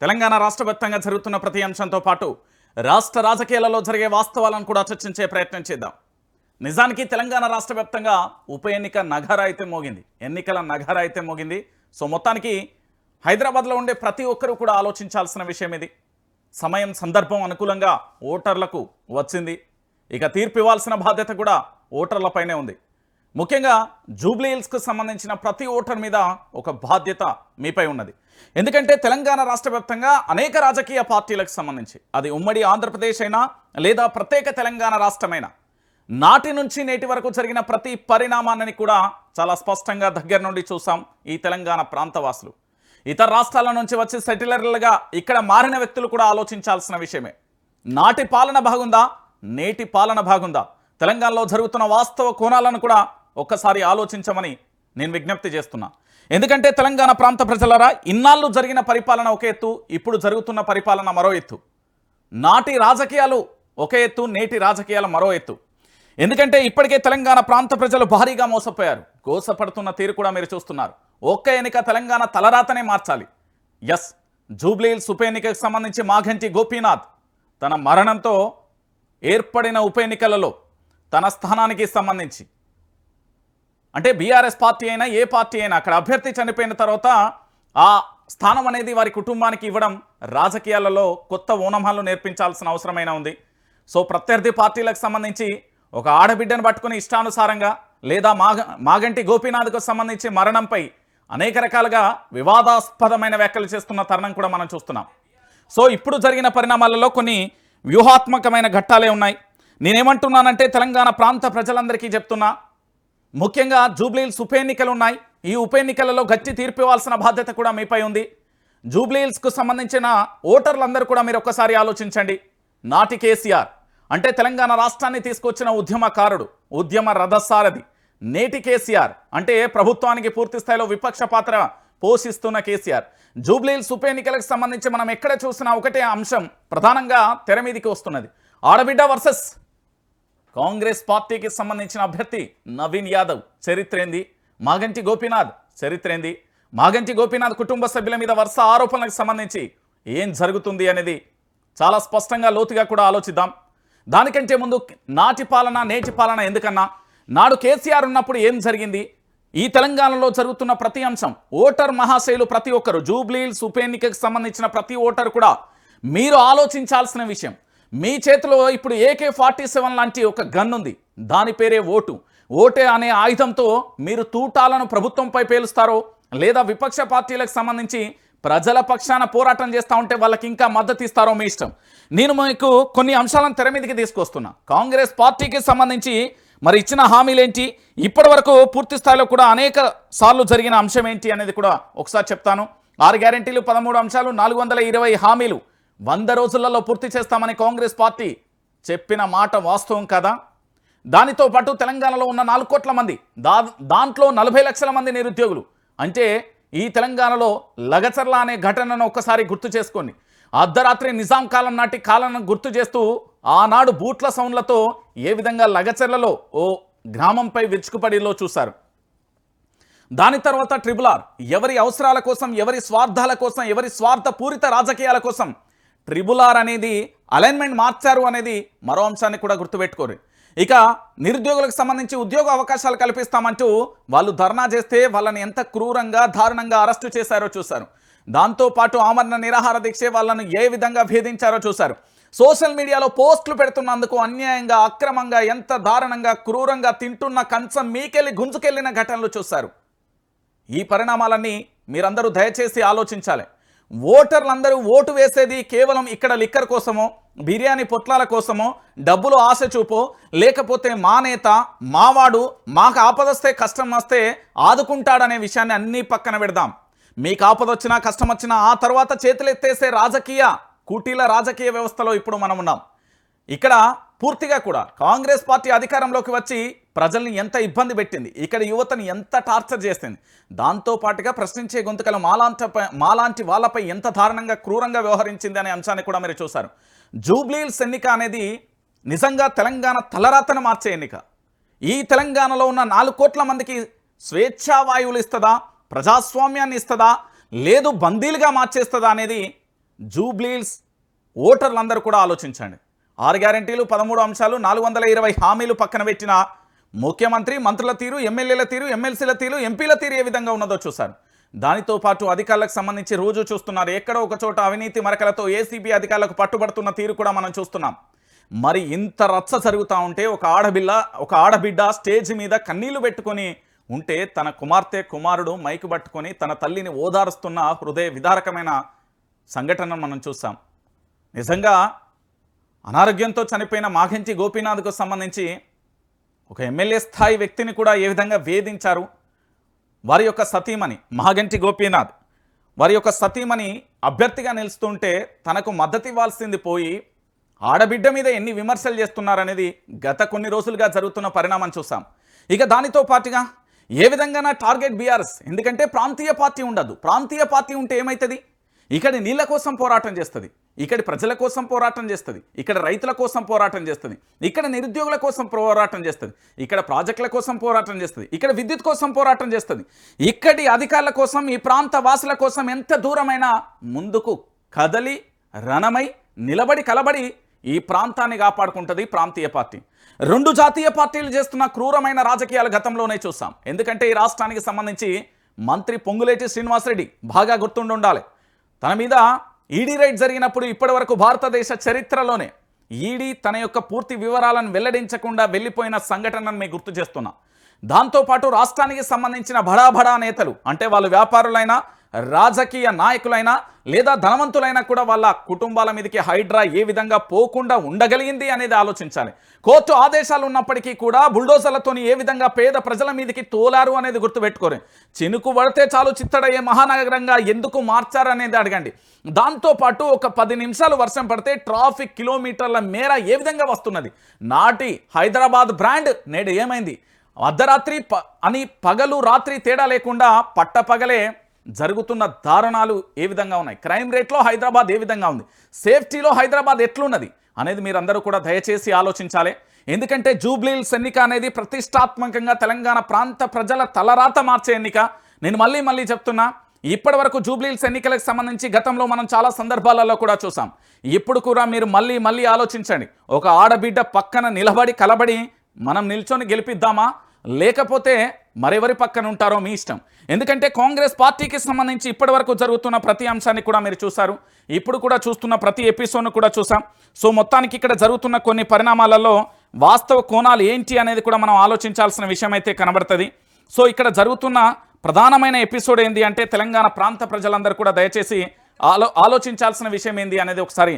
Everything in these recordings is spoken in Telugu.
తెలంగాణ రాష్ట్ర వ్యాప్తంగా జరుగుతున్న ప్రతి అంశంతో పాటు రాష్ట్ర రాజకీయాలలో జరిగే వాస్తవాలను కూడా చర్చించే ప్రయత్నం చేద్దాం. నిజానికి తెలంగాణ రాష్ట్ర వ్యాప్తంగా ఉప ఎన్నిక నగారా అయితే మోగింది. ఎన్నికల నగారా అయితే మోగింది. సో మొత్తానికి హైదరాబాద్లో ఉండే ప్రతి ఒక్కరూ కూడా ఆలోచించాల్సిన విషయం ఇది. సమయం సందర్భం అనుకూలంగా ఓటర్లకు వచ్చింది. ఇక తీర్పు ఇవ్వాల్సిన బాధ్యత కూడా ఓటర్లపైనే ఉంది. ముఖ్యంగా జూబ్లీ హిల్స్కు సంబంధించిన ప్రతి ఓటర్ మీద ఒక బాధ్యత మీపై ఉన్నది. ఎందుకంటే తెలంగాణ రాష్ట్ర వ్యాప్తంగా అనేక రాజకీయ పార్టీలకు సంబంధించి అది ఉమ్మడి ఆంధ్రప్రదేశ్ అయినా లేదా ప్రత్యేక తెలంగాణ రాష్ట్రమైనా నాటి నుంచి నేటి వరకు జరిగిన ప్రతి పరిణామాన్ని కూడా చాలా స్పష్టంగా దగ్గర నుండి చూసాం ఈ తెలంగాణ ప్రాంతవాసులు. ఇతర రాష్ట్రాల నుంచి వచ్చి సెటిలర్లుగా ఇక్కడ మారిన వ్యక్తులు కూడా ఆలోచించాల్సిన విషయమే. నాటి పాలన బాగుందా, నేటి పాలన బాగుందా, తెలంగాణలో జరుగుతున్న వాస్తవ కోణాలను కూడా ఒక్కసారి ఆలోచించమని నేను విజ్ఞప్తి చేస్తున్నా. ఎందుకంటే తెలంగాణ ప్రాంత ప్రజలరా, ఇన్నాళ్ళు జరిగిన పరిపాలన ఒక ఎత్తు, ఇప్పుడు జరుగుతున్న పరిపాలన మరో ఎత్తు. నాటి రాజకీయాలు ఒక ఎత్తు, నేటి రాజకీయాలు మరో ఎత్తు. ఎందుకంటే ఇప్పటికే తెలంగాణ ప్రాంత ప్రజలు భారీగా మోసపోయారు. గోసపడుతున్న తీరు కూడా మీరు చూస్తున్నారు. ఒక్క ఎన్నిక తెలంగాణ తలరాతనే మార్చాలి. ఎస్, జూబ్లీ హిల్స్ ఉప ఎన్నికకు సంబంధించి మాగంటి గోపీనాథ్ తన మరణంతో ఏర్పడిన ఉప ఎన్నికలలో తన స్థానానికి సంబంధించి, అంటే బీఆర్ఎస్ పార్టీ అయినా ఏ పార్టీ అయినా అక్కడ అభ్యర్థి చనిపోయిన తర్వాత ఆ స్థానం అనేది వారి కుటుంబానికి ఇవ్వడం రాజకీయాలలో కొత్త ఓనమాలు నేర్పించాల్సిన అవసరమైన ఉంది. సో ప్రత్యర్థి పార్టీలకు సంబంధించి ఒక ఆడబిడ్డను పట్టుకుని ఇష్టానుసారంగా లేదా మాగంటి గోపీనాథ్కు సంబంధించి మరణంపై అనేక రకాలుగా వివాదాస్పదమైన వ్యాఖ్యలు చేస్తున్న తరుణం కూడా మనం చూస్తున్నాం. సో ఇప్పుడు జరిగిన పరిణామాలలో కొన్ని వ్యూహాత్మకమైన ఘట్టాలే ఉన్నాయి. నేనేమంటున్నానంటే తెలంగాణ ప్రాంత ప్రజలందరికీ చెప్తున్నా, ముఖ్యంగా జూబ్లీ హిల్స్ ఉప ఎన్నికలు ఉన్నాయి. ఈ ఉప ఎన్నికలలో గట్టి తీర్పు ఇవ్వాల్సిన బాధ్యత కూడా మీపై ఉంది. జూబ్లీ హిల్స్కు సంబంధించిన ఓటర్లందరూ కూడా మీరు ఒక్కసారి ఆలోచించండి. నాటి కేసీఆర్ అంటే తెలంగాణ రాష్ట్రాన్ని తీసుకొచ్చిన ఉద్యమకారుడు, ఉద్యమ రథసారథి. నేటి కేసీఆర్ అంటే ప్రభుత్వానికి పూర్తి స్థాయిలో విపక్ష పాత్ర పోషిస్తున్న కేసీఆర్. జూబ్లీ హిల్స్ ఉప ఎన్నికలకు సంబంధించి మనం ఎక్కడ చూసినా ఒకటే అంశం ప్రధానంగా తెర మీదికి వస్తున్నది. ఆడబిడ్డ వర్సెస్ కాంగ్రెస్ పార్టీకి సంబంధించిన అభ్యర్థి నవీన్ యాదవ్ చరిత్రేంది, మాగంటి గోపీనాథ్ చరిత్రేంది, మాగంటి గోపీనాథ్ కుటుంబ సభ్యుల మీద వరుస ఆరోపణలకు సంబంధించి ఏం జరుగుతుంది అనేది చాలా స్పష్టంగా లోతుగా కూడా ఆలోచిద్దాం. దానికంటే ముందు నాటి పాలన నేటి పాలన ఎందుకన్నా, నాడు కేసీఆర్ ఉన్నప్పుడు ఏం జరిగింది, ఈ తెలంగాణలో జరుగుతున్న ప్రతి అంశం ఓటర్ మహాశైలు ప్రతి ఒక్కరు జూబ్లీ హిల్స్ ఉప ఎన్నికకు సంబంధించిన ప్రతి ఓటర్ కూడా మీరు ఆలోచించాల్సిన విషయం. మీ చేతిలో ఇప్పుడు AK-47 లాంటి ఒక గన్ ఉంది. దాని పేరే ఓటు. ఓటే అనే ఆయుధంతో మీరు తూటాలను ప్రభుత్వంపై పేలుస్తారో లేదా విపక్ష పార్టీలకు సంబంధించి ప్రజల పక్షాన పోరాటం చేస్తూ ఉంటే వాళ్ళకి ఇంకా మద్దతు ఇస్తారో మీ ఇష్టం. నేను మీకు కొన్ని అంశాలను తెర మీదకి తీసుకొస్తున్నా. కాంగ్రెస్ పార్టీకి సంబంధించి మరి ఇచ్చిన హామీలేంటి, ఇప్పటి వరకు పూర్తి స్థాయిలో కూడా అనేక సార్లు జరిగిన అంశం ఏంటి అనేది కూడా ఒకసారి చెప్తాను. 6 గ్యారెంటీలు, 13 అంశాలు, 420 హామీలు 100 రోజులలో పూర్తి చేస్తామని కాంగ్రెస్ పార్టీ చెప్పిన మాట వాస్తవం కదా. దానితో పాటు తెలంగాణలో ఉన్న 4 కోట్ల మంది, దాంట్లో 40 లక్షల మంది నిరుద్యోగులు. అంటే ఈ తెలంగాణలో లగచర్ల అనే ఘటనను ఒక్కసారి గుర్తు చేసుకోండి. అర్ధరాత్రి నిజాం కాలం నాటి కాలను గుర్తు చేస్తూ ఆనాడు బూట్ల సౌండ్లతో ఏ విధంగా లగచర్లలో ఓ గ్రామంపై విరుచుకుపడిలో చూశారు. దాని తర్వాత RRR ఎవరి అవసరాల కోసం, ఎవరి స్వార్థాల కోసం, ఎవరి స్వార్థపూరిత రాజకీయాల కోసం RRR అనేది అలైన్మెంట్ మార్చారు అనేది మరో అంశాన్ని కూడా గుర్తుపెట్టుకోరు. ఇక నిరుద్యోగులకు సంబంధించి ఉద్యోగ అవకాశాలు కల్పిస్తామంటూ వాళ్ళు ధర్నా చేస్తే వాళ్ళని ఎంత క్రూరంగా దారుణంగా అరెస్టు చేశారో చూశారు. దాంతోపాటు ఆమరణ నిరాహార దీక్ష వాళ్ళను ఏ విధంగా భేదించారో చూశారు. సోషల్ మీడియాలో పోస్టులు పెడుతున్నందుకు అన్యాయంగా, అక్రమంగా, ఎంత దారుణంగా, క్రూరంగా తింటున్న కంచం మీకెళ్ళి గుంజుకెళ్ళిన ఘటనలు చూశారు. ఈ పరిణామాలన్నీ మీరందరూ దయచేసి ఆలోచించాలి. ఓటర్లందరూ ఓటు వేసేది కేవలం ఇక్కడ లిక్కర్ కోసమో, బిర్యానీ పొట్లాల కోసమో, డబ్బులు ఆశ చూపో, లేకపోతే మా నేత, మావాడు, మాకు ఆపదొస్తే కష్టం వస్తే ఆదుకుంటాడనే విషయాన్ని అన్నీ పక్కన పెడదాం. మీకు ఆపదొచ్చినా కష్టం వచ్చినా ఆ తర్వాత చేతులెత్తేసే రాజకీయ కుటీల రాజకీయ వ్యవస్థలో ఇప్పుడు మనం ఉన్నాం. ఇక్కడ పూర్తిగా కూడా కాంగ్రెస్ పార్టీ అధికారంలోకి వచ్చి ప్రజల్ని ఎంత ఇబ్బంది పెట్టింది, ఇక్కడ యువతని ఎంత టార్చర్ చేసింది, దాంతోపాటుగా ప్రశ్నించే గొంతుకలు మాలాంటి వాళ్ళపై ఎంత దారుణంగా క్రూరంగా వ్యవహరించింది అనే అంశాన్ని కూడా మీరు చూశారు. జూబ్లీ హిల్స్ ఎన్నిక అనేది నిజంగా తెలంగాణ తలరాతను మార్చే ఎన్నిక. ఈ తెలంగాణలో ఉన్న 4 కోట్ల మందికి స్వేచ్ఛావాయువులు ఇస్తుందా, ప్రజాస్వామ్యాన్ని ఇస్తుందా, లేదు బందీలుగా మార్చేస్తుందా అనేది జూబ్లీహిల్స్ ఓటర్లందరూ కూడా ఆలోచించండి. 6 గ్యారెంటీలు, 13 అంశాలు, 420 హామీలు పక్కన పెట్టిన ముఖ్యమంత్రి, మంత్రుల తీరు, ఎమ్మెల్యేల తీరు, ఎమ్మెల్సీల తీరు, ఎంపీల తీరు ఏ విధంగా ఉన్నదో చూశారు. దానితో పాటు అధికారులకు సంబంధించి రోజు చూస్తున్నారు. ఎక్కడో ఒక చోట అవినీతి మరకలతో ఏసీబీ అధికారులకు పట్టుబడుతున్న తీరు కూడా మనం చూస్తున్నాం. మరి ఇంత రచ్చ జరుగుతూ ఉంటే ఒక ఆడబిడ్డ స్టేజ్ మీద కన్నీళ్లు పెట్టుకొని ఉంటే తన కుమారుడు మైకు పట్టుకొని తన తల్లిని ఓదారుస్తున్న హృదయ విదారకమైన సంఘటనను మనం చూసాం. నిజంగా అనారోగ్యంతో చనిపోయిన మాగంటి గోపీనాథ్కు సంబంధించి ఒక ఎమ్మెల్యే స్థాయి వ్యక్తిని కూడా ఏ విధంగా వేధించారు. వారి యొక్క సతీమణి మాగంటి గోపీనాథ్ వారి యొక్క సతీమణి అభ్యర్థిగా నిలుస్తుంటే తనకు మద్దతు ఇవ్వాల్సింది పోయి ఆడబిడ్డ మీద ఎన్ని విమర్శలు చేస్తున్నారనేది గత కొన్ని రోజులుగా జరుగుతున్న పరిణామం చూసాం. ఇక దానితో పాటుగా ఏ విధంగా నా టార్గెట్ బీఆర్ఎస్, ఎందుకంటే ప్రాంతీయ పార్టీ ఉండదు. ప్రాంతీయ పార్టీ ఉంటే ఏమవుతుంది? ఇక్కడ నీళ్ళ కోసం పోరాటం చేస్తుంది, ఇక్కడ ప్రజల కోసం పోరాటం చేస్తుంది, ఇక్కడ రైతుల కోసం పోరాటం చేస్తుంది, ఇక్కడ నిరుద్యోగుల కోసం పోరాటం చేస్తుంది, ఇక్కడ ప్రాజెక్టుల కోసం పోరాటం చేస్తుంది, ఇక్కడ విద్యుత్ కోసం పోరాటం చేస్తుంది, ఇక్కడి అధికారుల కోసం, ఈ ప్రాంత వాసుల కోసం ఎంత దూరమైనా ముందుకు కదలి రణమై నిలబడి కలబడి ఈ ప్రాంతాన్ని కాపాడుకుంటుంది ప్రాంతీయ పార్టీ. 2 జాతీయ పార్టీలు చేస్తున్న క్రూరమైన రాజకీయాలు గతంలోనే చూసాం. ఎందుకంటే ఈ రాష్ట్రానికి సంబంధించి మంత్రి పొంగులేటి శ్రీనివాసరెడ్డి బాగా గుర్తుండాలి. తన మీద ఈడీ రైడ్ జరిగినప్పుడు ఇప్పటి వరకు భారతదేశ చరిత్రలోనే ఈడీ తన యొక్క పూర్తి వివరాలను వెల్లడించకుండా వెళ్ళిపోయిన సంఘటనను మీకు గుర్తు చేస్తున్నా. దాంతోపాటు రాష్ట్రానికి సంబంధించిన బడా నేతలు, అంటే వాళ్ళు వ్యాపారులైనా, రాజకీయ నాయకులైనా లేదా ధనవంతులైనా కూడా వాళ్ళ కుటుంబాల మీదకి హైడ్రా ఏ విధంగా పోకుండా ఉండగలిగింది అనేది ఆలోచించాలి. కోర్టు ఆదేశాలు ఉన్నప్పటికీ కూడా బుల్డోజర్లతోని ఏ విధంగా పేద ప్రజల మీదకి తోలారు అనేది గుర్తుపెట్టుకోరు. చినుకు పడితే చాలు చిత్తడయ్యే మహానగరంగా ఎందుకు మార్చారనేది అడగండి. దాంతోపాటు ఒక 10 నిమిషాలు వర్షం పడితే ట్రాఫిక్ కిలోమీటర్ల మేర ఏ విధంగా వస్తున్నది. నాటి హైదరాబాద్ బ్రాండ్ నేడు ఏమైంది? అర్ధరాత్రి అని పగలు రాత్రి తేడా లేకుండా పట్టపగలే జరుగుతున్న దారుణాలు ఏ విధంగా ఉన్నాయి, క్రైమ్ రేట్లో హైదరాబాద్ ఏ విధంగా ఉంది, సేఫ్టీలో హైదరాబాద్ ఎట్లున్నది అనేది మీరందరూ కూడా దయచేసి ఆలోచించాలి. ఎందుకంటే జూబ్లీహిల్స్ ఎన్నిక అనేది ప్రతిష్టాత్మకంగా తెలంగాణ ప్రాంత ప్రజల తలరాత మార్చే ఎన్నిక. నేను మళ్ళీ చెప్తున్నా, ఇప్పటి వరకు జూబ్లీహిల్స్ ఎన్నికలకు సంబంధించి గతంలో మనం చాలా సందర్భాలలో కూడా చూసాం. ఇప్పుడు కూడా మీరు మళ్ళీ ఆలోచించండి. ఒక ఆడబిడ్డ పక్కన నిలబడి కలబడి మనం నిల్చొని గెలిపిద్దామా, లేకపోతే మరెవరి పక్కన ఉంటారో మీ ఇష్టం. ఎందుకంటే కాంగ్రెస్ పార్టీకి సంబంధించి ఇప్పటి వరకు జరుగుతున్న ప్రతి అంశాన్ని కూడా మీరు చూశారు, ఇప్పుడు కూడా చూస్తున్న ప్రతి ఎపిసోడ్ను కూడా చూసాం. సో మొత్తానికి ఇక్కడ జరుగుతున్న కొన్ని పరిణామాలలో వాస్తవ కోణాలు ఏంటి అనేది కూడా మనం ఆలోచించాల్సిన విషయం అయితే కనబడుతుంది. సో ఇక్కడ జరుగుతున్న ప్రధానమైన ఎపిసోడ్ ఏంది అంటే తెలంగాణ ప్రాంత ప్రజలందరూ కూడా దయచేసి ఆలోచించాల్సిన విషయం ఏంది అనేది ఒకసారి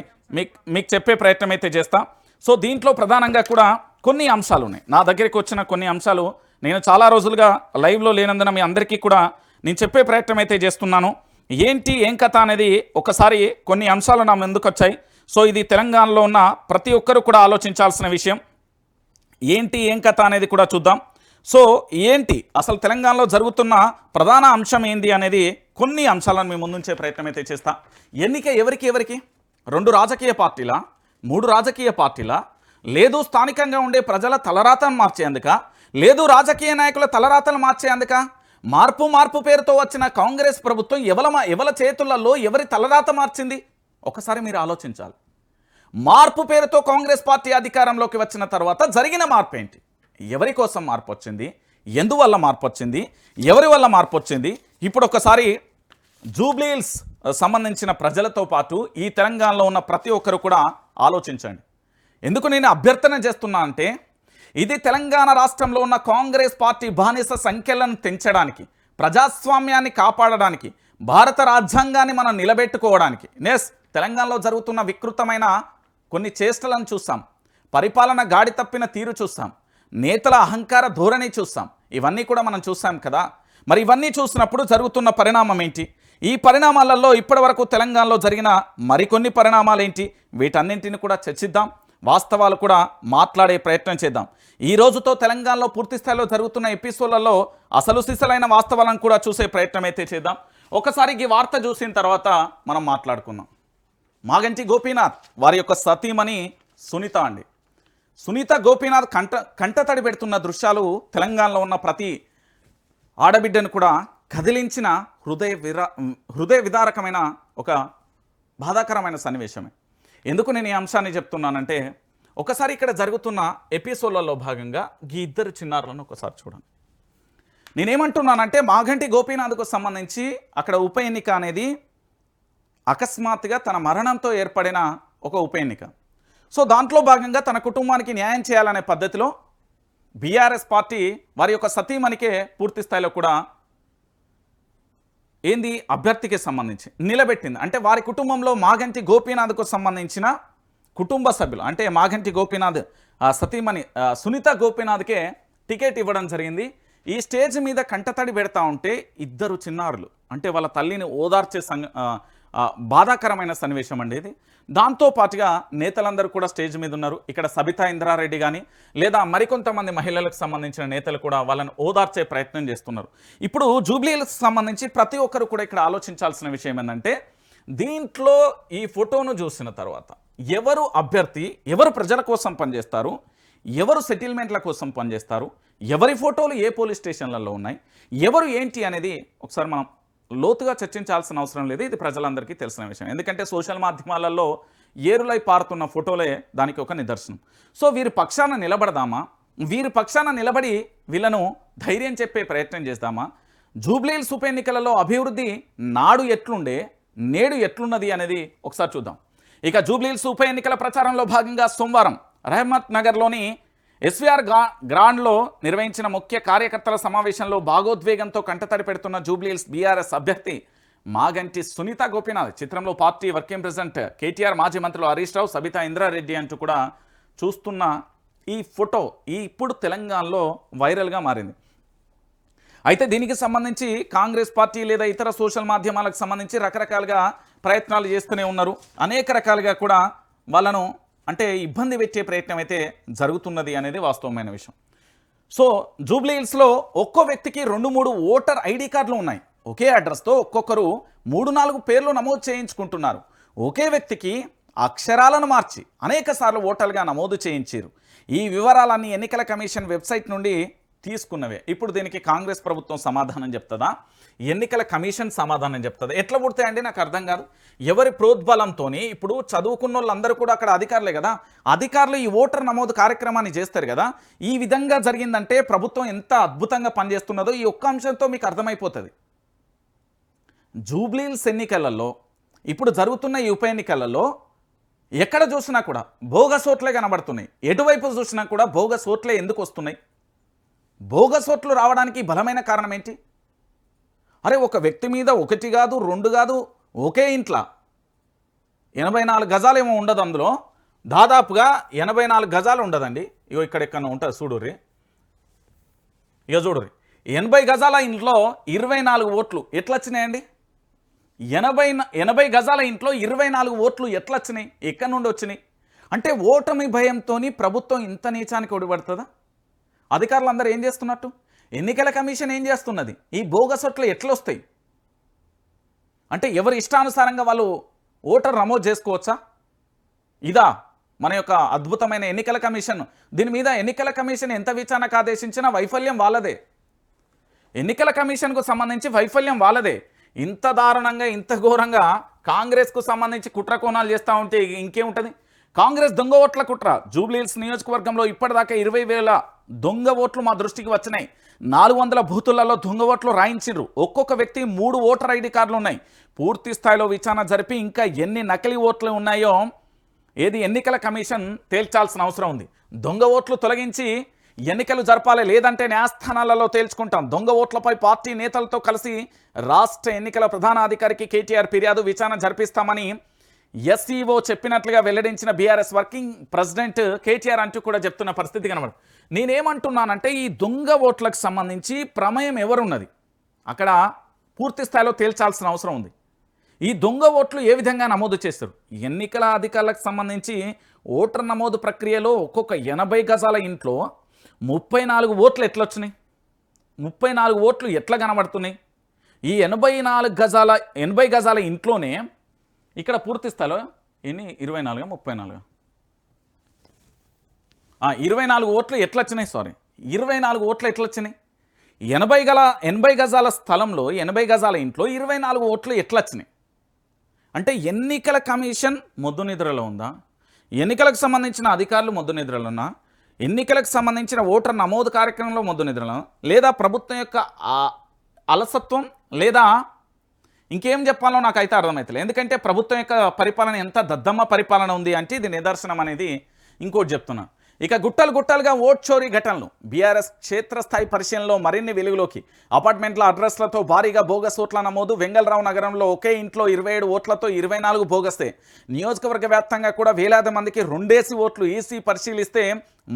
మీకు చెప్పే ప్రయత్నం అయితే చేస్తా. సో దీంట్లో ప్రధానంగా కూడా కొన్ని అంశాలు ఉన్నాయి. నా దగ్గరికి వచ్చిన కొన్ని అంశాలు నేను చాలా రోజులుగా లైవ్లో లేనందున మీ అందరికీ కూడా నేను చెప్పే ప్రయత్నం అయితే చేస్తున్నాను. ఏం కథ అనేది ఒకసారి కొన్ని అంశాలు నా ముందుకు వచ్చాయి. సో ఇది తెలంగాణలో ఉన్న ప్రతి ఒక్కరూ కూడా ఆలోచించాల్సిన విషయం. ఏం కథ అనేది కూడా చూద్దాం. సో అసలు తెలంగాణలో జరుగుతున్న ప్రధాన అంశం ఏంది అనేది కొన్ని అంశాలను మీ ముందుంచే ప్రయత్నం అయితే చేస్తా. ఎన్నిక ఎవరికి 2 రాజకీయ పార్టీలా, 3 రాజకీయ పార్టీలా, లేదు స్థానికంగా ఉండే ప్రజల తలరాతను మార్చేందుక, లేదు రాజకీయ నాయకుల తలరాతలు మార్చేందుక? మార్పు పేరుతో వచ్చిన కాంగ్రెస్ ప్రభుత్వం ఎవల చేతులలో ఎవరి తలరాత మార్చింది ఒకసారి మీరు ఆలోచించాలి. మార్పు పేరుతో కాంగ్రెస్ పార్టీ అధికారంలోకి వచ్చిన తర్వాత జరిగిన మార్పు ఏంటి? ఎవరి కోసం మార్పు వచ్చింది? ఎందువల్ల మార్పు వచ్చింది? ఎవరి వల్ల మార్పు వచ్చింది? ఇప్పుడు ఒకసారి జూబ్లీహిల్స్ సంబంధించిన ప్రజలతో పాటు ఈ తెలంగాణలో ఉన్న ప్రతి ఒక్కరు కూడా ఆలోచించండి. ఎందుకు నేను అభ్యర్థన చేస్తున్నా అంటే ఇది తెలంగాణ రాష్ట్రంలో ఉన్న కాంగ్రెస్ పార్టీ బానిస సంఖ్యలను తెంచడానికి, ప్రజాస్వామ్యాన్ని కాపాడడానికి, భారత రాజ్యాంగాన్ని మనం నిలబెట్టుకోవడానికి. తెలంగాణలో జరుగుతున్న వికృతమైన కొన్ని చేష్టలను చూస్తాం, పరిపాలన గాడి తప్పిన తీరు చూస్తాం, నేతల అహంకార ధోరణి చూస్తాం. ఇవన్నీ కూడా మనం చూసాం కదా. మరి ఇవన్నీ చూసినప్పుడు జరుగుతున్న పరిణామం ఏంటి? ఈ పరిణామాలలో ఇప్పటి వరకు తెలంగాణలో జరిగిన మరికొన్ని పరిణామాలు ఏంటి? వీటన్నింటిని కూడా చర్చిద్దాం, వాస్తవాలు కూడా మాట్లాడే ప్రయత్నం చేద్దాం. ఈ రోజుతో తెలంగాణలో పూర్తి స్థాయిలో జరుగుతున్న ఎపిసోడ్లలో అసలు సిసలైన వాస్తవాలను కూడా చూసే ప్రయత్నం అయితే చేద్దాం. ఒకసారి ఈ వార్త చూసిన తర్వాత మనం మాట్లాడుకుందాం. మాగంటి గోపీనాథ్ వారి యొక్క సతీమణి సునీత అండి. సునీత గోపీనాథ్ కంటతడి పెడుతున్న దృశ్యాలు తెలంగాణలో ఉన్న ప్రతి ఆడబిడ్డను కూడా కదిలించిన హృదయ విదారకమైన ఒక బాధాకరమైన సన్నివేశమే. ఎందుకు నేను ఈ అంశాన్ని చెప్తున్నానంటే, ఒకసారి ఇక్కడ జరుగుతున్న ఎపిసోడ్లలో భాగంగా ఈ ఇద్దరు చిన్నారులను ఒకసారి చూడండి. నేనేమంటున్నానంటే, మాగంటి గోపీనాథ్కు సంబంధించి అక్కడ ఉప ఎన్నిక అనేది అకస్మాత్తుగా తన మరణంతో ఏర్పడిన ఒక ఉప ఎన్నిక. సో దాంట్లో భాగంగా తన కుటుంబానికి న్యాయం చేయాలనే పద్ధతిలో బీఆర్ఎస్ పార్టీ వారి యొక్క సతీమణికే పూర్తి స్థాయిలో కూడా ఏంది అభ్యర్థికి సంబంధించి నిలబెట్టింది. అంటే వారి కుటుంబంలో మాగంటి గోపీనాథ్కు సంబంధించిన కుటుంబ సభ్యులు, అంటే మాగంటి గోపీనాథ్ సతీమణి సునీత గోపీనాథ్కే టికెట్ ఇవ్వడం జరిగింది. ఈ స్టేజ్ మీద కంటతడి పెడతా ఉంటే ఇద్దరు చిన్నారులు, అంటే వాళ్ళ తల్లిని ఓదార్చే బాధాకరమైన సన్నివేశం అండి ఇది. దాంతోపాటుగా నేతలందరూ కూడా స్టేజ్ మీద ఉన్నారు. ఇక్కడ సబితా ఇంద్రారెడ్డి కానీ లేదా మరికొంతమంది మహిళలకు సంబంధించిన నేతలు కూడా వాళ్ళని ఓదార్చే ప్రయత్నం చేస్తున్నారు. ఇప్పుడు జూబ్లీలకు సంబంధించి ప్రతి ఒక్కరు కూడా ఇక్కడ ఆలోచించాల్సిన విషయం ఏంటంటే, దీంట్లో ఈ ఫోటోను చూసిన తర్వాత ఎవరు అభ్యర్థి, ఎవరు ప్రజల కోసం పనిచేస్తారు, ఎవరు సెటిల్మెంట్ల కోసం పనిచేస్తారు, ఎవరి ఫోటోలు ఏ పోలీస్ స్టేషన్లలో ఉన్నాయి, ఎవరు ఏంటి అనేది ఒకసారి మనం లోతుగా చర్చించాల్సిన అవసరం లేదు. ఇది ప్రజలందరికీ తెలిసిన విషయం. ఎందుకంటే సోషల్ మాధ్యమాలలో ఏరులై పారుతున్న ఫోటోలే దానికి ఒక నిదర్శనం. సో వీరి పక్షాన నిలబడదామా, వీరి పక్షాన నిలబడి వీళ్ళను ధైర్యం చెప్పే ప్రయత్నం చేద్దామా, జూబ్లీహిల్స్ ఉప ఎన్నికలలో అభివృద్ధి నాడు ఎట్లుండే నేడు ఎట్లున్నది అనేది ఒకసారి చూద్దాం. ఇక జూబ్లీహిల్స్ ఉప ఎన్నికల ప్రచారంలో భాగంగా సోమవారం రహమత్ నగర్లోని ఎస్వీఆర్ గ్రాండ్లో నిర్వహించిన ముఖ్య కార్యకర్తల సమావేశంలో భాగోద్వేగంతో కంటతడి పెడుతున్న జూబ్లీహిల్స్ బీఆర్ఎస్ అభ్యర్థి మాగంటి సునీత గోపీనాథ్. చిత్రంలో పార్టీ వర్కింగ్ ప్రెసిడెంట్ కేటీఆర్, మాజీ మంత్రులు హరీష్ రావు, సబితా ఇంద్రారెడ్డి అంటూ కూడా చూస్తున్న ఈ ఫోటో ఇప్పుడు తెలంగాణలో వైరల్గా మారింది. అయితే దీనికి సంబంధించి కాంగ్రెస్ పార్టీ లేదా ఇతర సోషల్ మాధ్యమాలకు సంబంధించి రకరకాలుగా ప్రయత్నాలు చేస్తూనే ఉన్నారు. అనేక రకాలుగా కూడా వాళ్ళను అంటే ఇబ్బంది పెట్టే ప్రయత్నం అయితే జరుగుతున్నది అనేది వాస్తవమైన విషయం. సో జూబ్లీహిల్స్లో ఒక్కో వ్యక్తికి 2-3 ఓటర్ ఐడి కార్డులు ఉన్నాయి. ఒకే అడ్రస్తో ఒక్కొక్కరు 3-4 పేర్లు నమోదు చేయించుకుంటున్నారు. ఒకే వ్యక్తికి అక్షరాలను మార్చి అనేక సార్లు ఓటర్లుగా నమోదు చేయించారు. ఈ వివరాలన్నీ ఎన్నికల కమిషన్ వెబ్సైట్ నుండి తీసుకున్నవే. ఇప్పుడు దీనికి కాంగ్రెస్ ప్రభుత్వం సమాధానం చెప్తుందా, ఎన్నికల కమిషన్ సమాధానం చెప్తుందా? ఎట్లా పుడతాయండి నాకు అర్థం కాదు. ఎవరి ప్రోద్బలంతో ఇప్పుడు చదువుకున్న వాళ్ళందరూ కూడా అక్కడ అధికారులే కదా, అధికారులు ఈ ఓటర్ నమోదు కార్యక్రమాన్ని చేస్తారు కదా. ఈ విధంగా జరిగిందంటే ప్రభుత్వం ఎంత అద్భుతంగా పనిచేస్తున్నదో ఈ ఒక్క అంశంతో మీకు అర్థమైపోతుంది. జూబ్లీహిల్స్ ఎన్నికలలో ఇప్పుడు జరుగుతున్న ఈ ఉప ఎన్నికలలో ఎక్కడ చూసినా కూడా బోగస్ ఓట్లే కనబడుతున్నాయి. ఎటువైపు చూసినా కూడా బోగస్ ఓట్లే ఎందుకు వస్తున్నాయి? బోగస్ ఓట్లు రావడానికి బలమైన కారణం ఏంటి? అరే ఒక వ్యక్తి మీద 1 కాదు 2 కాదు, ఒకే ఇంట్లో 84 గజాలు ఏమో ఉండదు, అందులో దాదాపుగా 84 గజాలు ఉండదండి. ఇగో ఇక్కడెక్కడో ఉంటుంది చూడుర్రి, ఇక చూడుర్రి 80 గజాల ఇంట్లో 24 ఓట్లు ఎట్లా వచ్చినాయండి? 80 గజాల ఇంట్లో 24 ఓట్లు ఎట్లా వచ్చినాయి? ఎక్కడి నుండి వచ్చినాయి? అంటే ఓటమి భయంతో ప్రభుత్వం ఇంత నీచానికి ఒడిపడుతుందా? అధికారులు అందరూ ఏం చేస్తున్నట్టు? ఎన్నికల కమిషన్ ఏం చేస్తున్నది? ఈ బోగస్ ఓట్లు ఎట్లా వస్తాయి? అంటే ఎవరి ఇష్టానుసారంగా వాళ్ళు ఓటర్ నమోదు చేసుకోవచ్చా? ఇదా మన యొక్క అద్భుతమైన ఎన్నికల కమిషన్? దీని మీద ఎన్నికల కమిషన్ ఎంత విచారణకు ఆదేశించినా వైఫల్యం వాళ్ళదే. ఎన్నికల కమిషన్కు సంబంధించి వైఫల్యం వాళ్ళదే. ఇంత దారుణంగా ఇంత ఘోరంగా కాంగ్రెస్కు సంబంధించి కుట్ర కోణాలు చేస్తూ ఉంటే ఇంకేముంటుంది? కాంగ్రెస్ దొంగ ఓట్ల కుట్ర. జూబ్లీహిల్స్ నియోజకవర్గంలో ఇప్పటిదాకా 20,000 దొంగ ఓట్లు మా దృష్టికి వచ్చినాయి. 400 బూతులలో దొంగ ఓట్లు రాయించారు. ఒక్కొక్క వ్యక్తి 3 ఓటర్ ఐడి కార్డులు ఉన్నాయి. పూర్తి స్థాయిలో విచారణ జరిపి ఇంకా ఎన్ని నకిలీ ఓట్లు ఉన్నాయో ఏది ఎన్నికల కమిషన్ తేల్చాల్సిన అవసరం ఉంది. దొంగ ఓట్లు తొలగించి ఎన్నికలు జరపాలి, లేదంటే న్యాయస్థానాలలో తేల్చుకుంటాం. దొంగ ఓట్లపై పార్టీ నేతలతో కలిసి రాష్ట్ర ఎన్నికల ప్రధానాధికారికి కేటీఆర్ ఫిర్యాదు, విచారణ జరిపిస్తామని ఎస్ఈఓ చెప్పినట్లుగా వెల్లడించిన బీఆర్ఎస్ వర్కింగ్ ప్రెసిడెంట్ కేటీఆర్ అంటూ కూడా చెప్తున్న పరిస్థితి కనబడుతుంది. నేనేమంటున్నానంటే ఈ దొంగ ఓట్లకు సంబంధించి ప్రమేయం ఎవరున్నది అక్కడ పూర్తి స్థాయిలో తేల్చాల్సిన అవసరం ఉంది. ఈ దొంగ ఓట్లు ఏ విధంగా నమోదు చేస్తారు? ఎన్నికల అధికారులకు సంబంధించి ఓటర్ నమోదు ప్రక్రియలో ఒక్కొక్క 80 గజాల ఇంట్లో 34 ఓట్లు ఎట్లా వచ్చినాయి? 34 ఓట్లు ఎట్లా కనబడుతున్నాయి? ఈ 80 గజాల ఇంట్లోనే ఇక్కడ పూర్తి స్థాయిలో ఎన్ని 24 34 24 ఓట్లు ఎట్లా వచ్చినాయి? 24 ఓట్లు ఎట్లా వచ్చినాయి? 80 గజాల స్థలంలో 80 గజాల ఇంట్లో 24 ఓట్లు ఎట్లా వచ్చినాయి? అంటే ఎన్నికల కమిషన్ మొద్దు నిద్రలో ఉందా? ఎన్నికలకు సంబంధించిన అధికారులు మొద్దు నిద్రలో ఉన్నా? ఎన్నికలకు సంబంధించిన ఓటర్ నమోదు కార్యక్రమంలో మొద్దు నిద్రలో, లేదా ప్రభుత్వం యొక్క అలసత్వం, లేదా ఇంకేం చెప్పాలో నాకైతే అర్థమవుతలేదు. ఎందుకంటే ప్రభుత్వం యొక్క పరిపాలన ఎంత దద్దమ్మ పరిపాలన ఉంది అంటే ఇది నిదర్శనం అనేది ఇంకోటి చెప్తున్నా. ఇక గుట్టలుగా ఓట్ చోరీ ఘటనలు బీఆర్ఎస్ క్షేత్రస్థాయి పరిశీలనలో మరిన్ని వెలుగులోకి. అపార్ట్మెంట్ల అడ్రస్లతో భారీగా బోగస్ ఓట్ల నమోదు. వెంగళరావు నగరంలో ఒకే ఇంట్లో 27 ఓట్లతో 24 బోగస్తే. నియోజకవర్గ వ్యాప్తంగా కూడా వేలాది మందికి రెండేసి ఓట్లు ఈసీ పరిశీలిస్తే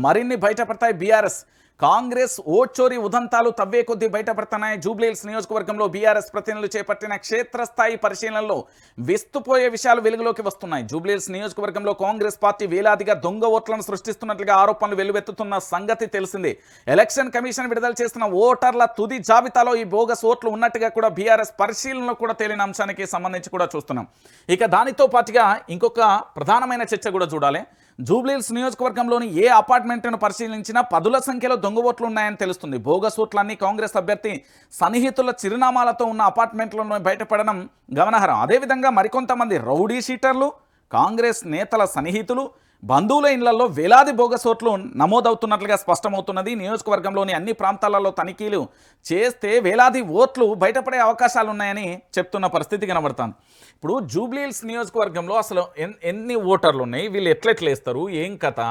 మరిన్ని బయటపడతాయి. బీఆర్ఎస్ కాంగ్రెస్ ఓట్ చోరీ ఉదంతాలు తవ్వే కొద్దీ బయటపడుతున్నాయి. జూబ్లీహిల్స్ నియోజకవర్గంలో బీఆర్ఎస్ ప్రతినిధులు చేపట్టిన క్షేత్రస్థాయి పరిశీలనలో విస్తుపోయే విషయాలు వెలుగులోకి వస్తున్నాయి. జూబ్లీహిల్స్ నియోజకవర్గంలో కాంగ్రెస్ పార్టీ వేలాదిగా దొంగ ఓట్లను సృష్టిస్తున్నట్లుగా ఆరోపణలు వెలువెత్తుతున్న సంగతి తెలిసిందే. ఎలక్షన్ కమిషన్ విడుదల చేసిన ఓటర్ల తుది జాబితాలో ఈ బోగస్ ఓట్లు ఉన్నట్టుగా కూడా బీఆర్ఎస్ పరిశీలనలో కూడా తేలిన అంశానికి సంబంధించి కూడా చూస్తున్నాం. ఇక దానితో పాటుగా ఇంకొక ప్రధానమైన చర్చ కూడా చూడాలి. జూబ్లీహిల్స్ నియోజకవర్గంలోని ఏ అపార్ట్మెంట్ను పరిశీలించినా పదుల సంఖ్యలో దొంగ ఓట్లు ఉన్నాయని తెలుస్తుంది. బోగస్ ఓట్లన్నీ కాంగ్రెస్ అభ్యర్థి సన్నిహితుల చిరునామాలతో ఉన్న అపార్ట్మెంట్లలో బయటపడడం గమనార్హం. అదేవిధంగా మరికొంతమంది రౌడీ షీటర్లు, కాంగ్రెస్ నేతల సన్నిహితులు, బంధువుల ఇళ్లలో వేలాది బోగస్ ఓట్లు నమోదవుతున్నట్లుగా స్పష్టమవుతున్నది. నియోజకవర్గంలోని అన్ని ప్రాంతాలలో తనిఖీలు చేస్తే వేలాది ఓట్లు బయటపడే అవకాశాలు ఉన్నాయని చెప్తున్న పరిస్థితి కనబడుతుంది. ఇప్పుడు జూబ్లీహిల్స్ నియోజకవర్గంలో అసలు ఎన్ని ఓటర్లు ఉన్నాయి, వీళ్ళు ఎట్లెట్లేస్తారు, ఏం కథ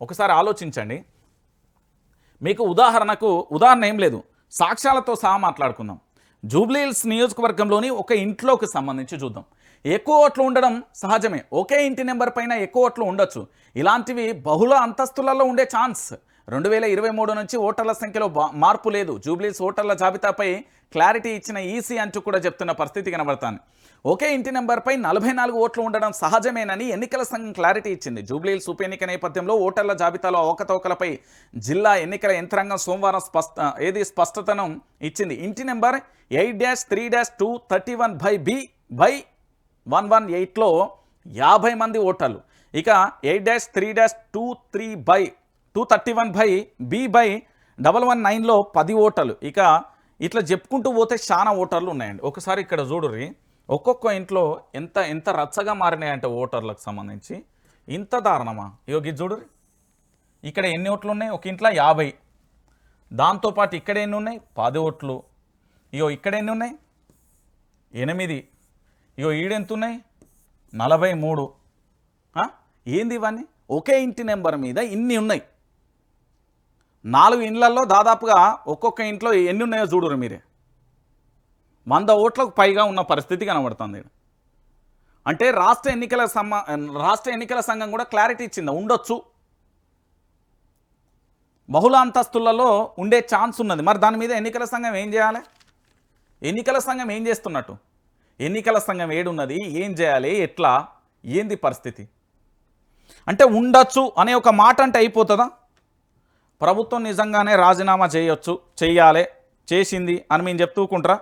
ఒకసారి ఆలోచించండి. మీకు ఉదాహరణ ఏం లేదు, సాక్ష్యాలతో సహా మాట్లాడుకుందాం. జూబ్లీహిల్స్ నియోజకవర్గంలోని ఒక ఇంట్లోకి సంబంధించి చూద్దాం. ఎక్కువ ఓట్లు ఉండడం సహజమే, ఒకే ఇంటి నెంబర్ పైన ఎక్కువ ఓట్లు ఉండొచ్చు. ఇలాంటివి బహుళ అంతస్తులలో ఉండే ఛాన్స్. 2023 నుంచి ఓటర్ల సంఖ్యలో మార్పు లేదు. జూబ్లీహిల్స్ ఓటర్ల జాబితాపై క్లారిటీ ఇచ్చిన ఈసీ అంటూ కూడా చెప్తున్న పరిస్థితి కనబడుతుంది. ఒకే ఇంటి నెంబర్పై 44 ఓట్లు ఉండడం సహజమేనని ఎన్నికల సంఘం క్లారిటీ ఇచ్చింది. జూబ్లీహిల్స్ ఉప ఎన్నిక నేపథ్యంలో ఓటర్ల జాబితాలో అవకతవకలపై జిల్లా ఎన్నికల యంత్రాంగం సోమవారం స్పష్టతను ఇచ్చింది. ఇంటి నెంబర్ 8-3-231/B/118లో 50 మంది ఓటర్లు. ఇక 8-3-231/B/119లో 10 ఓటర్లు. ఇక ఇట్లా చెప్పుకుంటూ పోతే చాలా ఓటర్లు ఉన్నాయండి. ఒకసారి ఇక్కడ చూడుర్రి, ఒక్కొక్క ఇంట్లో ఎంత రచ్చగా మారినాయంటే ఓటర్లకు సంబంధించి ఇంత దారుణమా. ఇది చూడుర్రి, ఇక్కడ ఎన్ని ఓట్లు ఉన్నాయి, ఒక ఇంట్లో 50. దాంతోపాటు ఇక్కడ ఎన్ని ఉన్నాయి, 10 ఓట్లు. ఇక్కడ ఎన్ని ఉన్నాయి, 8. ఈడెంత ఉన్నాయి, 43. ఏంది ఇవన్నీ? ఒకే ఇంటి నెంబర్ మీద ఇన్ని ఉన్నాయి. 4 ఇండ్లలో దాదాపుగా ఒక్కొక్క ఇంట్లో ఎన్ని ఉన్నాయో చూడురు మీరే. 100 ఓట్లకు పైగా ఉన్న పరిస్థితి కనబడుతుంది. అంటే రాష్ట్ర ఎన్నికల సంఘం కూడా క్లారిటీ ఇచ్చింది, ఉండొచ్చు, బహుళ అంతస్తులలో ఉండే ఛాన్స్ ఉన్నది. మరి దాని మీద ఎన్నికల సంఘం ఏం చేయాలి? ఎన్నికల సంఘం ఏం చేస్తున్నట్టు? ఎన్నికల సంఘం ఏడున్నది, ఏం చేయాలి, ఎట్లా, ఏంది పరిస్థితి? అంటే ఉండొచ్చు అనే ఒక మాట అంటే అయిపోతుందా? ప్రభుత్వం నిజంగానే రాజీనామా చెయ్యాలి, చేసింది అని మేము చెప్తూకుంటారా?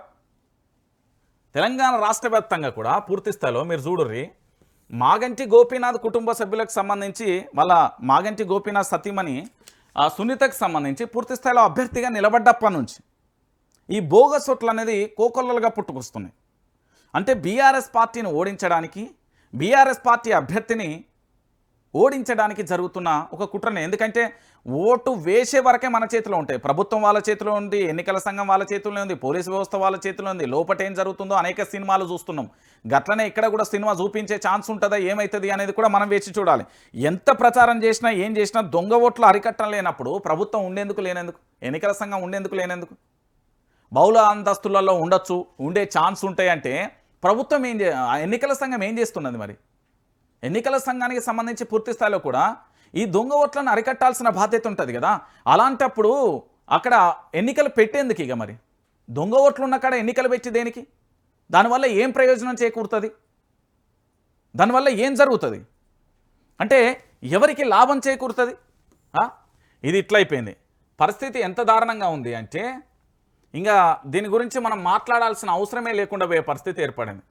తెలంగాణ రాష్ట్ర వ్యాప్తంగా కూడా పూర్తి స్థాయిలో మీరు చూడుర్రి, మాగంటి గోపీనాథ్ కుటుంబ సభ్యులకు సంబంధించి వాళ్ళ మాగంటి గోపీనాథ్ సతీమణి సునీతకు సంబంధించి పూర్తి స్థాయిలో అభ్యర్థిగా నిలబడ్డప్పటి నుంచి ఈ బోగస్ ఓట్లు అనేది కోకొల్లలుగా పుట్టుకొస్తున్నాయి. అంటే బీఆర్ఎస్ పార్టీని ఓడించడానికి, బీఆర్ఎస్ పార్టీ అభ్యర్థిని ఓడించడానికి జరుగుతున్న ఒక కుట్రనే. ఎందుకంటే ఓటు వేసే వరకే మన చేతిలో ఉంటాయి. ప్రభుత్వం వాళ్ళ చేతిలో ఉంది, ఎన్నికల సంఘం వాళ్ళ చేతిలో ఉంది, పోలీసు వ్యవస్థ వాళ్ళ చేతిలో ఉంది. లోపట ఏం జరుగుతుందో అనేక సినిమాలు చూస్తున్నాం. గట్లనే ఇక్కడ కూడా సినిమా చూపించే ఛాన్స్ ఉంటుందా, ఏమవుతుంది అనేది కూడా మనం వేచి చూడాలి. ఎంత ప్రచారం చేసినా ఏం చేసినా దొంగ ఓట్లు అరికట్టం లేనప్పుడు ప్రభుత్వం ఉండేందుకు లేనందుకు, ఎన్నికల సంఘం ఉండేందుకు లేనందుకు, బహుళ అంతస్తులలో ఉండొచ్చు, ఉండే ఛాన్స్ ఉంటాయంటే ప్రభుత్వం ఎన్నికల సంఘం ఏం చేస్తున్నది? మరి ఎన్నికల సంఘానికి సంబంధించి పూర్తి స్థాయిలో కూడా ఈ దొంగ ఓట్లను అరికట్టాల్సిన బాధ్యత ఉంటుంది కదా. అలాంటప్పుడు అక్కడ ఎన్నికలు పెట్టేందుకు? ఇక మరి దొంగ ఓట్లు ఉన్న కాడ ఎన్నికలు పెట్టి దేనికి? దానివల్ల ఏం ప్రయోజనం చేకూరుతుంది? దానివల్ల ఏం జరుగుతుంది? అంటే ఎవరికి లాభం చేకూరుతుంది? ఇది ఇట్లయిపోయింది. పరిస్థితి ఎంత దారుణంగా ఉంది అంటే ఇంకా దీని గురించి మనం మాట్లాడాల్సిన అవసరమే లేకుండా పోయే పరిస్థితి ఏర్పడింది.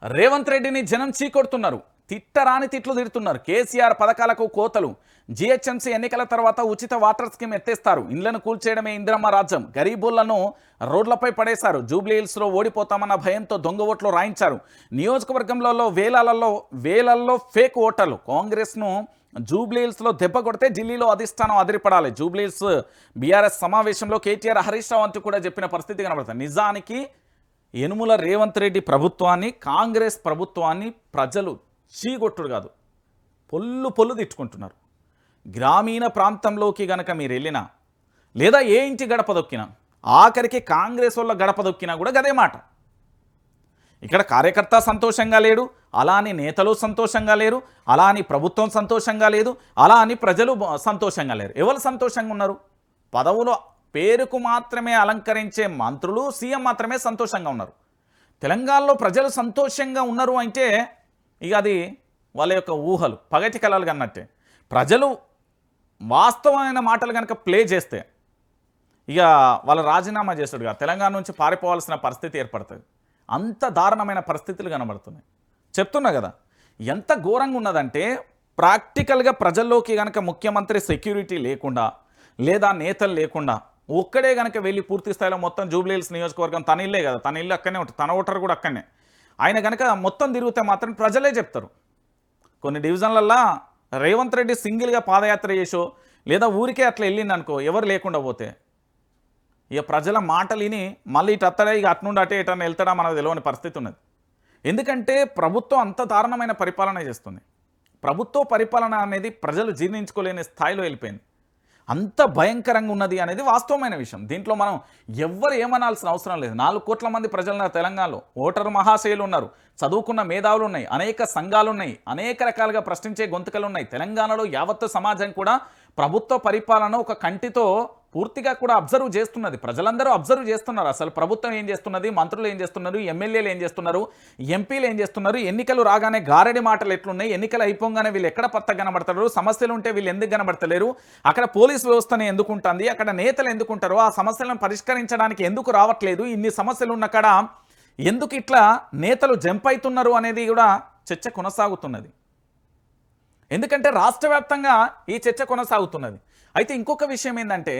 రేవంత్ రెడ్డిని జనం చీకొడుతున్నారు. తిట్టరాని తిట్లు తిడుతున్నారు. కేసీఆర్ పథకాలకు కోతలు, జిహెచ్ఎంసీ ఎన్నికల తర్వాత ఉచిత వాటర్ స్కీమ్ ఎత్తేస్తారు, ఇండ్లను కూల్చేయడమే ఇందిరమ్మ రాజ్యం, గరీబులను రోడ్లపై పడేశారు, జూబ్లీహిల్స్లో ఓడిపోతామన్న భయంతో దొంగ ఓట్లు రాయించారు, నియోజకవర్గంలో వేలల్లో ఫేక్ ఓటర్లు, కాంగ్రెస్ను జూబ్లీహిల్స్లో దెబ్బ కొడితే ఢిల్లీలో అధిష్టానం అదిరిపడాలి, జూబ్లీహిల్స్ బీఆర్ఎస్ సమావేశంలో కేటీఆర్ హరీష్ రావు అంటూ కూడా చెప్పిన పరిస్థితి కనబడుతుంది. నిజానికి యనుమల రేవంత్ రెడ్డి ప్రభుత్వాన్ని, కాంగ్రెస్ ప్రభుత్వాన్ని ప్రజలు చీగొట్టుడు కాదు, పొల్లు తిట్టుకుంటున్నారు. గ్రామీణ ప్రాంతంలోకి గనక మీరు వెళ్ళినా, లేదా ఏ ఇంటి గడప దొక్కినా, ఆఖరికి కాంగ్రెస్ వాళ్ళ గడప దొక్కినా కూడా గదే మాట. ఇక్కడ కార్యకర్త సంతోషంగా లేడు, అలా అని నేతలు సంతోషంగా లేరు, అలా అని ప్రభుత్వం సంతోషంగా లేదు, అలా అని ప్రజలు సంతోషంగా లేరు. ఎవరు సంతోషంగా ఉన్నారు? పదవులు పేరుకు మాత్రమే అలంకరించే మంత్రులు, సీఎం మాత్రమే సంతోషంగా ఉన్నారు. తెలంగాణలో ప్రజలు సంతోషంగా ఉన్నారు అంటే ఇక అది వాళ్ళ యొక్క ఊహలు, పగటి కలలు కన్నట్టే. ప్రజలు వాస్తవమైన మాటలు కనుక ప్లే చేస్తే ఇక వాళ్ళ రాజీనామా చేస్తాడుగా, తెలంగాణ నుంచి పారిపోవాల్సిన పరిస్థితి ఏర్పడుతుంది. అంత దారుణమైన పరిస్థితులు కనబడుతున్నాయి. చెప్తున్నా కదా, ఎంత ఘోరంగా ఉన్నదంటే ప్రాక్టికల్గా ప్రజల్లోకి కనుక ముఖ్యమంత్రి సెక్యూరిటీ లేకుండా, లేదా నేతలు లేకుండా ఒక్కడే కనుక వెళ్ళి పూర్తి స్థాయిలో మొత్తం జూబ్లీహిల్స్ నియోజకవర్గం తన ఇల్లే కదా, తన ఇల్లు అక్కడనే ఉంటుంది, తన ఓటర్ కూడా అక్కడనే, ఆయన కనుక మొత్తం తిరిగితే మాత్రం ప్రజలే చెప్తారు. కొన్ని డివిజన్లల్లో రేవంత్ రెడ్డి సింగిల్గా పాదయాత్ర చేసో లేదా ఊరికే అట్లా వెళ్ళింది అనుకో, ఎవరు లేకుండా పోతే ఇక ప్రజల మాటలు విని మళ్ళీ ఇటు అత్తడా, ఇక అట్నుండి అటే ఇటన్నా వెళ్తాడా మనకు తెలియని పరిస్థితి ఉన్నది. ఎందుకంటే ప్రభుత్వం అంత దారుణమైన పరిపాలన చేస్తుంది. ప్రభుత్వ పరిపాలన అనేది ప్రజలు జీర్ణించుకోలేని స్థాయిలో వెళ్ళిపోయింది. అంత భయంకరంగా ఉన్నది అనేది వాస్తవమైన విషయం. దీంట్లో మనం ఎవ్వరు ఏమనాల్సిన అవసరం లేదు. 4 కోట్ల మంది ప్రజలు తెలంగాణలో, ఓటరు మహాశయులు ఉన్నారు, చదువుకున్న మేధావులు ఉన్నాయి, అనేక సంఘాలు ఉన్నాయి, అనేక రకాలుగా ప్రశ్నించే గొంతుకలు ఉన్నాయి. తెలంగాణలో యావత్తు సమాజం కూడా ప్రభుత్వ పరిపాలన ఒక కంటితో పూర్తిగా కూడా అబ్జర్వ్ చేస్తున్నది. ప్రజలందరూ అబ్జర్వ్ చేస్తున్నారు. అసలు ప్రభుత్వం ఏం చేస్తున్నది, మంత్రులు ఏం చేస్తున్నారు, ఎమ్మెల్యేలు ఏం చేస్తున్నారు, ఎంపీలు ఏం చేస్తున్నారు, ఎన్నికలు రాగానే గారడి మాటలు ఎట్లున్నాయి, ఎన్నికలు అయిపోగానే వీళ్ళు ఎక్కడ పత్త కనబడతారు, సమస్యలు ఉంటే వీళ్ళు ఎందుకు కనబడతలేరు, అక్కడ పోలీస్ వ్యవస్థను ఎందుకు ఉంటుంది, అక్కడ నేతలు ఎందుకుంటారు, ఆ సమస్యలను పరిష్కరించడానికి ఎందుకు రావట్లేదు, ఇన్ని సమస్యలు ఉన్న కాడ ఎందుకు ఇట్లా నేతలు జంప్ అవుతున్నారు అనేది కూడా చర్చ కొనసాగుతున్నది. ఎందుకంటే రాష్ట్ర వ్యాప్తంగా ఈ చర్చ కొనసాగుతున్నది. అయితే ఇంకొక విషయం ఏంటంటే,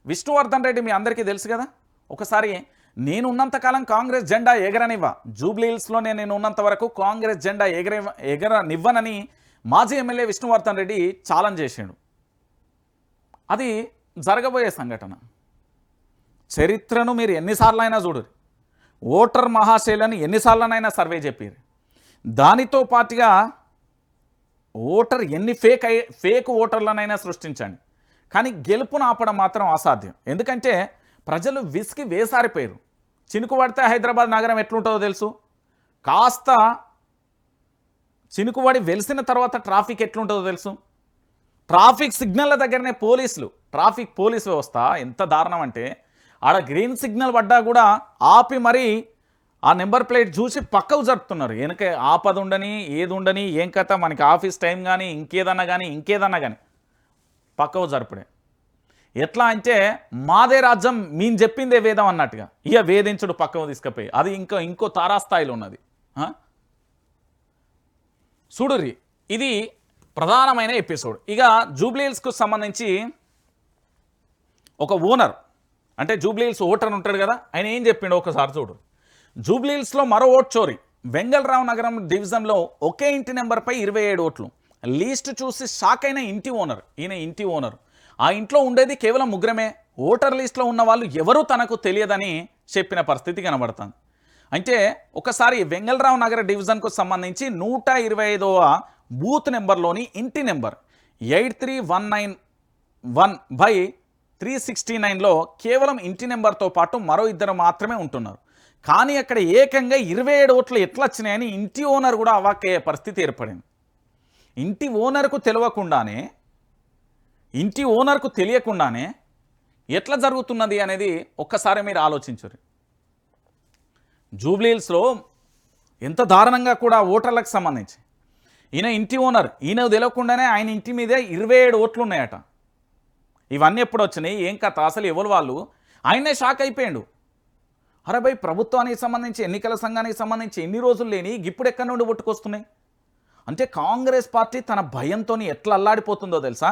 విష్ణువర్ధన్ రెడ్డి మీ అందరికీ తెలుసు కదా, ఒకసారి నేను ఉన్నంతకాలం కాంగ్రెస్ జెండా ఎగరనివ్వ, జూబ్లీహిల్స్లోనే నేను ఉన్నంత వరకు కాంగ్రెస్ జెండా ఎగరనివ్వనని మాజీ ఎమ్మెల్యే విష్ణువర్ధన్ రెడ్డి ఛాలెంజ్ చేశాడు. అది జరగబోయే సంఘటన. చరిత్రను మీరు ఎన్నిసార్లు అయినా చూడరు, ఓటర్ మహాశైలని ఎన్నిసార్లనైనా సర్వే చెప్పారు. దానితో పాటుగా ఓటర్ ఎన్ని ఫేక్ ఓటర్లనైనా సృష్టించండి, కానీ గెలుపును ఆపడం మాత్రం అసాధ్యం. ఎందుకంటే ప్రజలు విసికి వేసారిపోయారు. చినుకు పడితే హైదరాబాద్ నగరం ఎట్లుంటుందో తెలుసు, కాస్త చినుకుపడి వెలిసిన తర్వాత ట్రాఫిక్ ఎట్లుంటుందో తెలుసు. ట్రాఫిక్ సిగ్నల్ల దగ్గరనే ట్రాఫిక్ పోలీస్ వ్యవస్థ ఎంత దారుణం అంటే, ఆడ గ్రీన్ సిగ్నల్ పడ్డా కూడా ఆపి మరీ ఆ నెంబర్ ప్లేట్ చూసి పక్కకు జరుపుతున్నారు. వెనక ఆపద ఉండని ఏది ఉండని ఏం కథ, మనకి ఆఫీస్ టైం కానీ ఇంకేదన్నా కానీ పక్కకు జరుపుడే. ఎట్లా అంటే మాదే రాజ్యం మేము చెప్పిందే వేదం అన్నట్టుగా ఇక వేధించుడు పక్కకు తీసుకుపోయి, అది ఇంకో తారాస్థాయిలో ఉన్నది. చూడుర్రి, ఇది ప్రధానమైన ఎపిసోడ్. ఇక జూబ్లీహిల్స్కు సంబంధించి ఒక ఓనర్, అంటే జూబ్లీహిల్స్ ఓటర్ ఉంటాడు కదా, ఆయన ఏం చెప్పిండు ఒకసారి చూడు. జూబ్లీహిల్స్లో మరో ఓట్ చోరీ, వెంగళరావు నగరం డివిజన్లో ఒకే ఇంటి నెంబర్పై 27 ఓట్లు. లీస్ట్ చూసి షాక్ అయిన ఇంటి ఓనర్, ఈయన ఇంటి ఓనర్, ఆ ఇంట్లో ఉండేది కేవలం 3 ఓటర్ లిస్ట్లో ఉన్న వాళ్ళు ఎవరూ తనకు తెలియదని చెప్పిన పరిస్థితి కనబడుతుంది. అంటే ఒకసారి వెంగళరావు నగర డివిజన్కు సంబంధించి 125వ బూత్ నెంబర్లోని ఇంటి నెంబర్ 83191/369లో కేవలం ఇంటి నెంబర్తో పాటు మరో 2 మాత్రమే ఉంటున్నారు. కానీ అక్కడ ఏకంగా 27 ఓట్లు ఎట్లా వచ్చినాయని ఇంటి ఓనర్ కూడా అవాక్కయ్యే పరిస్థితి ఏర్పడింది. ఇంటి ఓనర్కు తెలియకుండానే ఎట్లా జరుగుతున్నది అనేది ఒక్కసారి మీరు ఆలోచించరు. జూబ్లీహిల్స్లో ఎంత దారుణంగా కూడా ఓటర్లకు సంబంధించి ఈయన ఇంటి ఓనర్, ఈయన తెలియకుండానే ఆయన ఇంటి మీదే 27 ఓట్లు ఉన్నాయట. ఇవన్నీ ఎప్పుడు వచ్చినాయి, ఏం కథ, అసలు ఎవరు వాళ్ళు, ఆయనే షాక్ అయిపోయాడు. అరే భయ్, ప్రభుత్వానికి సంబంధించి ఎన్నికల సంఘానికి సంబంధించి ఎన్ని రోజులు లేని ఇప్పుడు ఎక్కడి నుండి పుట్టుకొస్తున్నాయి, అంటే కాంగ్రెస్ పార్టీ తన భయంతో ఎట్లా అల్లాడిపోతుందో తెలుసా.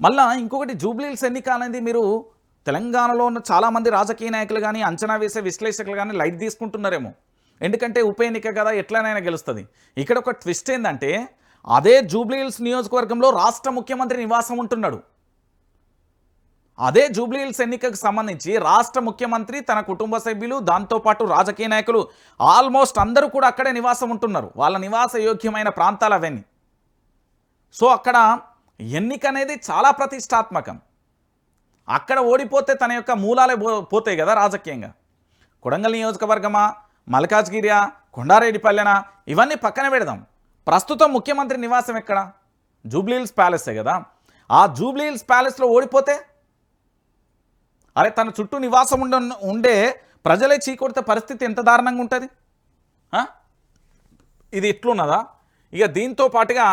మళ్ళా ఇంకొకటి జూబ్లీహిల్స్ ఎన్నిక అనేది మీరు తెలంగాణలో ఉన్న చాలామంది రాజకీయ నాయకులు కానీ అంచనా వేసే విశ్లేషకులు కానీ లైట్ తీసుకుంటున్నారేమో. ఎందుకంటే ఉప ఎన్నిక కదా ఎట్లనైనా గెలుస్తుంది. ఇక్కడ ఒక ట్విస్ట్ ఏంటంటే అదే జూబ్లీహిల్స్ నియోజకవర్గంలో రాష్ట్ర ముఖ్యమంత్రి నివాసం ఉంటున్నాడు. అదే జూబ్లీహిల్స్ ఎన్నికకు సంబంధించి రాష్ట్ర ముఖ్యమంత్రి తన కుటుంబ సభ్యులు దాంతోపాటు రాజకీయ నాయకులు ఆల్మోస్ట్ అందరూ కూడా అక్కడే నివాసం ఉంటున్నారు. వాళ్ళ నివాస యోగ్యమైన ప్రాంతాలు అవన్నీ. సో అక్కడ ఎన్నిక అనేది చాలా ప్రతిష్టాత్మకం. అక్కడ ఓడిపోతే తన యొక్క మూలాలే పోతాయి కదా రాజకీయంగా. కొడంగల్ నియోజకవర్గమా, మల్కాజ్గిరియా, కొండారెడ్డిపల్లెనా, ఇవన్నీ పక్కన పెడదాం. ప్రస్తుతం ముఖ్యమంత్రి నివాసం ఎక్కడ? జూబ్లీహిల్స్ ప్యాలెసే కదా. ఆ జూబ్లీహిల్స్ ప్యాలెస్లో ఓడిపోతే అరే తన చుట్టూ నివాసం ఉండే ప్రజలే చీకొడితే పరిస్థితి ఎంత దారుణంగా ఉంటుంది. ఇది ఇట్లున్నదా? ఇక దీంతో పాటుగా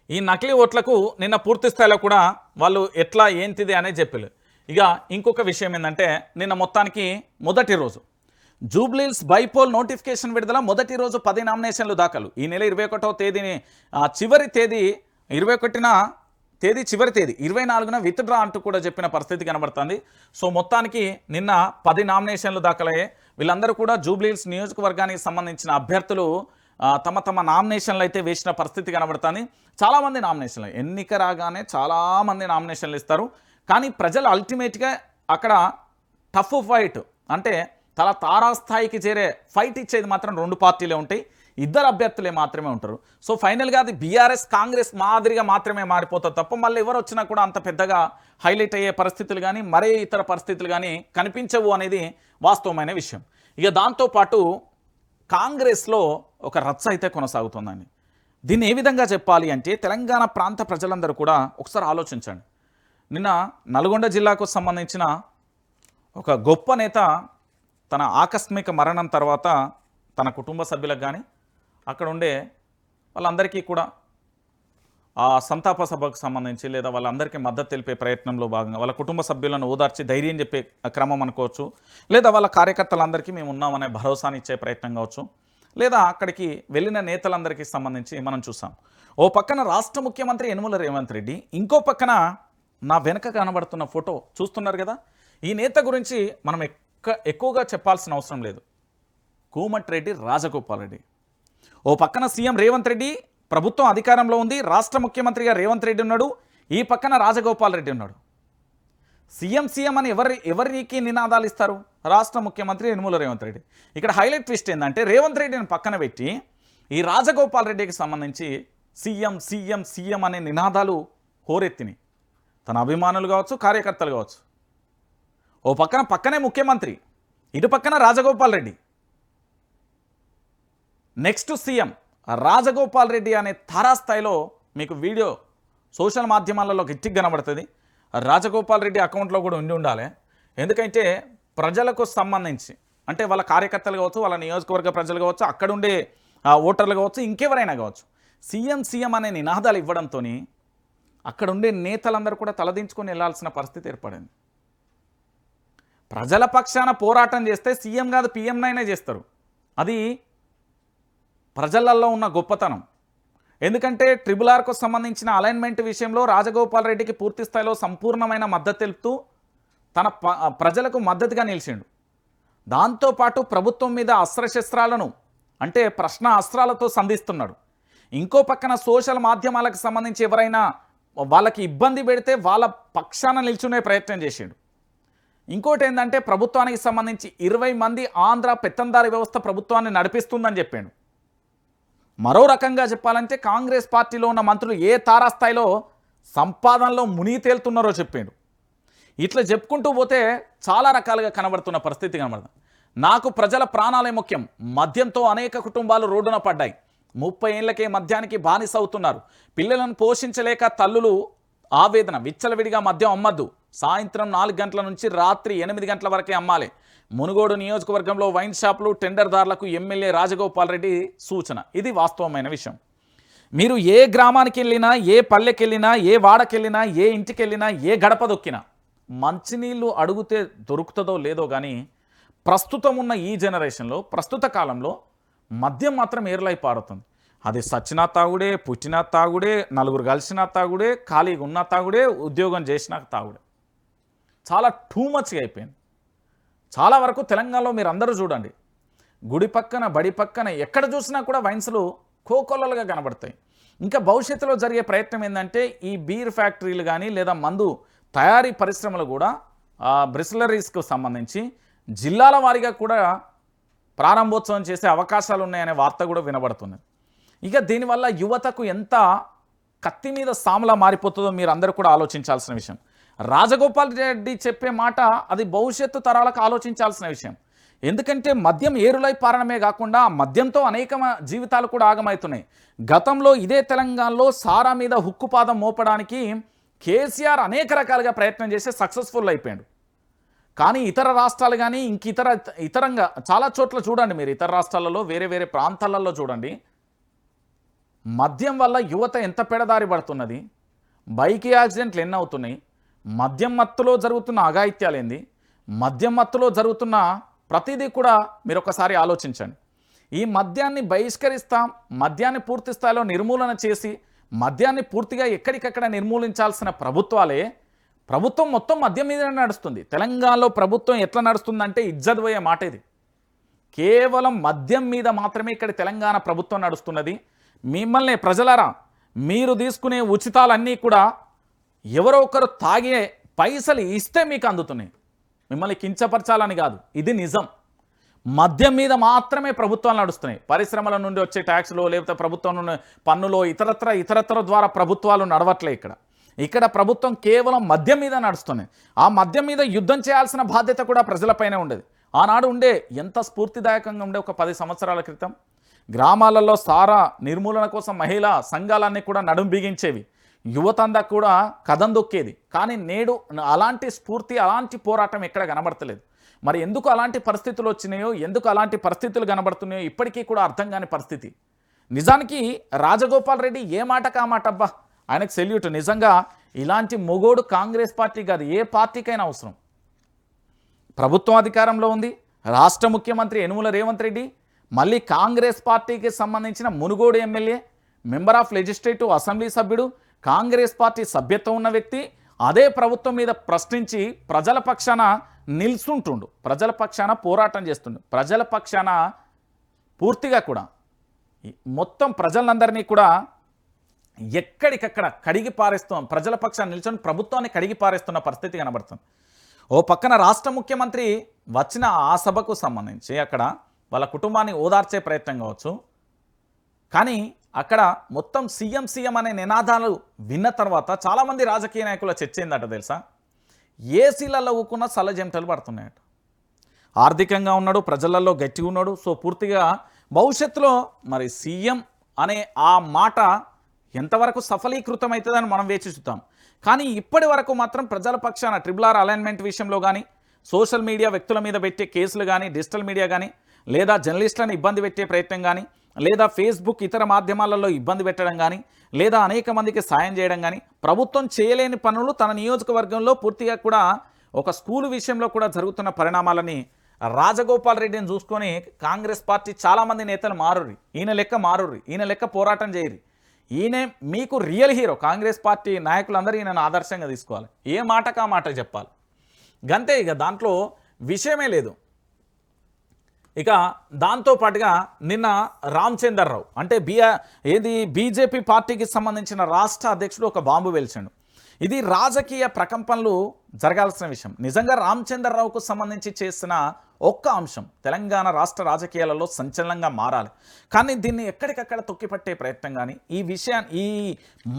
ఈ నకిలీ ఓట్లకు నిన్న పూర్తి స్థాయిలో కూడా వాళ్ళు ఎట్లా ఏంటిది అనేది చెప్పారు. ఇక ఇంకొక విషయం ఏంటంటే నిన్న మొత్తానికి మొదటి రోజు జూబ్లీహిల్స్ బైపోల్ నోటిఫికేషన్ విడుదల. మొదటి రోజు 10 నామినేషన్లు దాఖలు. ఈ నెల 21వ తేదీని చివరి తేదీ 21న తేదీ చివరి తేదీ 24న విత్డ్రా అంటూ కూడా చెప్పిన పరిస్థితి కనబడుతుంది. సో మొత్తానికి నిన్న 10 నామినేషన్లు దాఖలయ్యాయి. వీళ్ళందరూ కూడా జూబ్లీహిల్స్ నియోజకవర్గానికి సంబంధించిన అభ్యర్థులు తమ తమ నామినేషన్లు అయితే వేసిన పరిస్థితి కనబడుతుంది. చాలామంది నామినేషన్లు ఎన్నిక రాగానే చాలామంది నామినేషన్లు ఇస్తారు. కానీ ప్రజలు అల్టిమేట్గా అక్కడ టఫ్ ఫైట్ అంటే తల తారాస్థాయికి చేరే ఫైట్ ఇచ్చేది మాత్రం 2 పార్టీలే ఉంటాయి. 2 అభ్యర్థులే మాత్రమే ఉంటారు. సో ఫైనల్గా అది బీఆర్ఎస్ కాంగ్రెస్ మాదిరిగా మాత్రమే మారిపోతుంది తప్ప మళ్ళీ ఎవరు వచ్చినా కూడా అంత పెద్దగా హైలైట్ అయ్యే పరిస్థితులు కానీ మరే ఇతర పరిస్థితులు కానీ కనిపించవు అనేది వాస్తవమైన విషయం. ఇక దాంతోపాటు కాంగ్రెస్లో ఒక రచ్చ అయితే కొనసాగుతుందండి. దీన్ని ఏ విధంగా చెప్పాలి అంటే తెలంగాణ ప్రాంత ప్రజలందరూ కూడా ఒకసారి ఆలోచించండి. నిన్న నల్గొండ జిల్లాకు సంబంధించిన ఒక గొప్ప నేత తన ఆకస్మిక మరణం తర్వాత తన కుటుంబ సభ్యులకు కానీ అక్కడ ఉండే వాళ్ళందరికీ కూడా ఆ సంతాప సభకు సంబంధించి లేదా వాళ్ళందరికీ మద్దతు తెలిపే ప్రయత్నంలో భాగంగా వాళ్ళ కుటుంబ సభ్యులను ఓదార్చి ధైర్యం చెప్పే క్రమం అనుకోవచ్చు, లేదా వాళ్ళ కార్యకర్తలందరికీ మేము ఉన్నామనే భరోసాని ఇచ్చే ప్రయత్నం కావచ్చు, లేదా అక్కడికి వెళ్ళిన నేతలందరికీ సంబంధించి మనం చూసాం. ఓ పక్కన రాష్ట్ర ముఖ్యమంత్రి యనుమల రేవంత్ రెడ్డి, ఇంకో పక్కన నా వెనక కనబడుతున్న ఫోటో చూస్తున్నారు కదా. ఈ నేత గురించి మనం ఎక్కువగా చెప్పాల్సిన అవసరం లేదు. కోమటిరెడ్డి రాజగోపాల్ రెడ్డి. ఓ పక్కన సీఎం రేవంత్ రెడ్డి, ప్రభుత్వం అధికారంలో ఉంది, రాష్ట్ర ముఖ్యమంత్రిగా రేవంత్ రెడ్డి ఉన్నాడు, ఈ పక్కన రాజగోపాల్ రెడ్డి ఉన్నాడు. సీఎం అని ఎవరికి నినాదాలు ఇస్తారు? రాష్ట్ర ముఖ్యమంత్రి యనుమల రేవంత్ రెడ్డి. ఇక్కడ హైలైట్ ట్విస్ట్ ఏంటంటే రేవంత్ రెడ్డిని పక్కన పెట్టి ఈ రాజగోపాల్ రెడ్డికి సంబంధించి సీఎం అనే నినాదాలు హోరెత్తినాయి. తన అభిమానులు కావచ్చు, కార్యకర్తలు కావచ్చు. ఓ పక్కనే ముఖ్యమంత్రి, ఇటు పక్కన రాజగోపాల్ రెడ్డి. నెక్స్ట్ సీఎం రాజగోపాల్ రెడ్డి అనే తారాస్థాయిలో మీకు వీడియో సోషల్ మాధ్యమాలలో గట్టిగా కనబడుతుంది. రాజగోపాల్ రెడ్డి అకౌంట్లో కూడా ఉండాలి. ఎందుకంటే ప్రజలకు సంబంధించి అంటే వాళ్ళ కార్యకర్తలు కావచ్చు, వాళ్ళ నియోజకవర్గ ప్రజలు కావచ్చు, అక్కడుండే ఓటర్లు కావచ్చు, ఇంకెవరైనా కావచ్చు, సీఎం అనే నినాదాలు ఇవ్వడంతో అక్కడుండే నేతలందరూ కూడా తలదించుకొని వెళ్లాల్సిన పరిస్థితి ఏర్పడింది. ప్రజల పక్షాన పోరాటం చేస్తే సీఎం కాదు పీఎంనైనా చేస్తారు. అది ప్రజలలో ఉన్న గొప్పతనం. ఎందుకంటే RRRకు సంబంధించిన అలైన్మెంట్ విషయంలో రాజగోపాల్ రెడ్డికి పూర్తి స్థాయిలో సంపూర్ణమైన మద్దతు తెలుపుతూ తన ప్రజలకు మద్దతుగా నిలిచిండు. దాంతోపాటు ప్రభుత్వం మీద అస్త్రశస్త్రాలను అంటే ప్రశ్న అస్త్రాలతో సంధిస్తున్నాడు. ఇంకో పక్కన సోషల్ మాధ్యమాలకు సంబంధించి ఎవరైనా వాళ్ళకి ఇబ్బంది పెడితే వాళ్ళ పక్షాన నిల్చునే ప్రయత్నం చేసిండు. ఇంకోటి ఏంటంటే ప్రభుత్వానికి సంబంధించి 20 మంది ఆంధ్ర పెత్తందారి వ్యవస్థ ప్రభుత్వాన్ని నడిపిస్తుందని చెప్పాడు. మరో రకంగా చెప్పాలంటే కాంగ్రెస్ పార్టీలో ఉన్న మంత్రులు ఏ తారాస్థాయిలో సంపాదనలో మునిగి తేలుతున్నారో చెప్పాడు. ఇట్లా చెప్పుకుంటూ పోతే చాలా రకాలుగా కనబడుతున్న పరిస్థితి కనబడుతుంది. నాకు ప్రజల ప్రాణాలే ముఖ్యం, మద్యంతో అనేక కుటుంబాలు రోడ్డున పడ్డాయి, 30 ఏళ్లకే మద్యానికి బానిస అవుతున్నారు, పిల్లలను పోషించలేక తల్లులు ఆవేదన, విచ్చలవిడిగా మద్యం అమ్మద్దు, సాయంత్రం 4 గంటల నుంచి రాత్రి 8 గంటల వరకే అమ్మాలి. మునుగోడు నియోజకవర్గంలో వైన్ షాపులు టెండర్దారులకు ఎమ్మెల్యే రాజగోపాల్ రెడ్డి సూచన. ఇది వాస్తవమైన విషయం. మీరు ఏ గ్రామానికి వెళ్ళినా, ఏ పల్లెకి వెళ్ళినా, ఏ వాడకి వెళ్ళినా, ఏ ఇంటికి వెళ్ళినా, ఏ గడప దొక్కినా మంచినీళ్ళు అడిగితే దొరుకుతుందో లేదో కానీ ప్రస్తుతం ఉన్న ఈ జనరేషన్లో ప్రస్తుత కాలంలో మద్యం మాత్రం ఏర్లై పారుతుంది. అది సచ్చినా తాగుడే, పుట్టినా తాగుడే, నలుగురు కలిసినా తాగుడే, ఖాళీగా ఉన్న తాగుడే, ఉద్యోగం చేసినా తాగుడే. చాలా టూ మచ్గా అయిపోయింది. చాలా వరకు తెలంగాణలో మీరు అందరూ చూడండి, గుడి పక్కన బడి పక్కన ఎక్కడ చూసినా కూడా వైన్స్లు కోకొల్లలుగా కనబడతాయి. ఇంకా భవిష్యత్తులో జరిగే ప్రయత్నం ఏంటంటే ఈ బీర్ ఫ్యాక్టరీలు కానీ లేదా మందు తయారీ పరిశ్రమలు కూడా బ్రిస్లరీస్కు సంబంధించి జిల్లాల వారీగా కూడా ప్రారంభోత్సవం చేసే అవకాశాలు ఉన్నాయనే వార్త కూడా వినబడుతుంది. ఇక దీనివల్ల యువతకు ఎంత కత్తి మీద సామలా మారిపోతుందో మీరు అందరూ కూడా ఆలోచించాల్సిన విషయం. రాజగోపాల్ రెడ్డి చెప్పే మాట అది భవిష్యత్తు తరాలకు ఆలోచించాల్సిన విషయం. ఎందుకంటే మద్యం ఏరులై పారడమే కాకుండా మద్యంతో అనేక జీవితాలు కూడా ఆగమవుతున్నాయి. గతంలో ఇదే తెలంగాణలో సారా మీద హుక్కుపాదం మోపడానికి కేసీఆర్ అనేక రకాలుగా ప్రయత్నం చేసి సక్సెస్ఫుల్ అయిపోయాడు. కానీ ఇతర రాష్ట్రాలు కానీ ఇతరంగా చాలా చోట్ల చూడండి, మీరు ఇతర రాష్ట్రాలలో వేరే వేరే ప్రాంతాలలో చూడండి, మద్యం వల్ల యువత ఎంత పెడదారి పడుతున్నది, బైక్ యాక్సిడెంట్లు ఎన్ని అవుతున్నాయి, మద్యం మత్తులో జరుగుతున్న అఘాయిత్యాలు ఏంది, మద్యం మత్తులో జరుగుతున్న ప్రతిదీ కూడా మీరు ఒకసారి ఆలోచించండి. ఈ మద్యాన్ని బహిష్కరిస్తాం, మద్యాన్ని పూర్తి స్థాయిలో నిర్మూలన చేసి మద్యాన్ని పూర్తిగా ఎక్కడికక్కడ నిర్మూలించాల్సిన ప్రభుత్వం మొత్తం మద్యం మీదనే నడుస్తుంది. తెలంగాణలో ప్రభుత్వం ఎట్లా నడుస్తుందంటే ఇజ్జత్ పోయే మాట ఇది. కేవలం మద్యం మీద మాత్రమే ఇక్కడ తెలంగాణ ప్రభుత్వం నడుస్తున్నది. మిమ్మల్ని ప్రజలారా, మీరు తీసుకునే ఉచితాలన్నీ కూడా ఎవరో ఒకరు తాగే పైసలు ఇస్తే మీకు అందుతున్నాయి. మిమ్మల్ని కించపరచాలని కాదు, ఇది నిజం. మద్యం మీద మాత్రమే ప్రభుత్వాలు నడుస్తున్నాయి. పరిశ్రమల నుండి వచ్చే ట్యాక్స్లో లేకపోతే ప్రభుత్వం నుండి పన్నులో ఇతరత్ర ద్వారా ప్రభుత్వాలు నడవట్లే. ఇక్కడ ప్రభుత్వం కేవలం మద్యం మీద నడుస్తున్నాయి. ఆ మద్యం మీద యుద్ధం చేయాల్సిన బాధ్యత కూడా ప్రజలపైనే ఉండేది. ఆనాడు ఉండే ఎంత స్ఫూర్తిదాయకంగా ఉండే ఒక 10 సంవత్సరాల క్రితం గ్రామాలలో సారా నిర్మూలన కోసం మహిళా సంఘాలన్నీ కూడా నడుం బిగించేవి, యువత అంతా కూడా కదం దొక్కేది. కానీ నేడు అలాంటి స్ఫూర్తి, అలాంటి పోరాటం ఎక్కడ కనబడతలేదు. మరి ఎందుకు అలాంటి పరిస్థితులు వచ్చినాయో, ఎందుకు అలాంటి పరిస్థితులు కనబడుతున్నాయో ఇప్పటికీ కూడా అర్థం కాని పరిస్థితి. నిజానికి రాజగోపాల్ రెడ్డి ఏ మాటకు ఆ మాట, అబ్బా ఆయనకు సెల్యూట్. నిజంగా ఇలాంటి మొగోడు కాంగ్రెస్ పార్టీ కాదు, ఏ పార్టీకైనా అవసరం. ప్రభుత్వం అధికారంలో ఉంది, రాష్ట్ర ముఖ్యమంత్రి యనుమల రేవంత్ రెడ్డి, మళ్ళీ కాంగ్రెస్ పార్టీకి సంబంధించిన Munugode MLA, member of legislative assembly సభ్యుడు, కాంగ్రెస్ పార్టీ సభ్యత్వం ఉన్న వ్యక్తి, అదే ప్రభుత్వం మీద ప్రశ్నించి ప్రజల పక్షాన నిల్చుంటుండు, ప్రజల పక్షాన పోరాటం చేస్తుండు, ప్రజల పక్షాన పూర్తిగా కూడా మొత్తం ప్రజలందరినీ కూడా ఎక్కడికక్కడ కడిగి పారేస్తాం, ప్రజల పక్షాన్ని నిల్చొని ప్రభుత్వాన్ని కడిగి పారేస్తున్న పరిస్థితి కనబడుతుంది. ఓ పక్కన రాష్ట్ర ముఖ్యమంత్రి వచ్చిన ఆ సభకు సంబంధించి అక్కడ వాళ్ళ కుటుంబాన్ని ఓదార్చే ప్రయత్నం కావచ్చు, కానీ అక్కడ మొత్తం సీఎం అనే నినాదాలు విన్న తర్వాత చాలామంది రాజకీయ నాయకుల చర్చ ఏందట తెలుసా, ఏసీలలో ఊకున్న సలజెంటలు పడుతున్నాయట. ఆర్థికంగా ఉన్నాడు, ప్రజలలో గట్టిగా ఉన్నాడు. సో పూర్తిగా భవిష్యత్తులో మరి సీఎం అనే ఆ మాట ఎంతవరకు సఫలీకృతం అవుతుందని మనం వేచి చూద్దాం. కానీ ఇప్పటి వరకు మాత్రం ప్రజల పక్షాన RRR అలైన్మెంట్ విషయంలో కానీ, సోషల్ మీడియా వ్యక్తుల మీద పెట్టే కేసులు కానీ, డిజిటల్ మీడియా కానీ, లేదా జర్నలిస్టులను ఇబ్బంది పెట్టే ప్రయత్నం కానీ, లేదా ఫేస్బుక్ ఇతర మాధ్యమాలలో ఇబ్బంది పెట్టడం కానీ, లేదా అనేక మందికి సాయం చేయడం కానీ, ప్రభుత్వం చేయలేని పనులు తన నియోజకవర్గంలో పూర్తిగా కూడా ఒక స్కూలు విషయంలో కూడా జరుగుతున్న పరిణామాలని రాజగోపాల్ రెడ్డిని చూసుకొని కాంగ్రెస్ పార్టీ చాలామంది నేతలు మారుర్రి, ఈయన లెక్క మారుర్రి, ఈయన లెక్క పోరాటం చేయరు. ఈయనే మీకు రియల్ హీరో. కాంగ్రెస్ పార్టీ నాయకులందరూ ఈయనను ఆదర్శంగా తీసుకోవాలి, ఏ మాటకా మాట చెప్పాలి, గంతే. ఇక దాంట్లో విషయమే లేదు. ఇక దాంతోపాటుగా నిన్న రామచందర్రావు అంటే బీజేపీ పార్టీకి సంబంధించిన రాష్ట్ర అధ్యక్షుడు ఒక బాంబు పేల్చాడు. ఇది రాజకీయ ప్రకంపనలు జరగాల్సిన విషయం. నిజంగా రామచందర్రావుకు సంబంధించి చేసిన ఒక్క అంశం తెలంగాణ రాష్ట్ర రాజకీయాలలో సంచలనంగా మారాలి. కానీ దీన్ని ఎక్కడికక్కడ తొక్కిపట్టే ప్రయత్నం కానీ, ఈ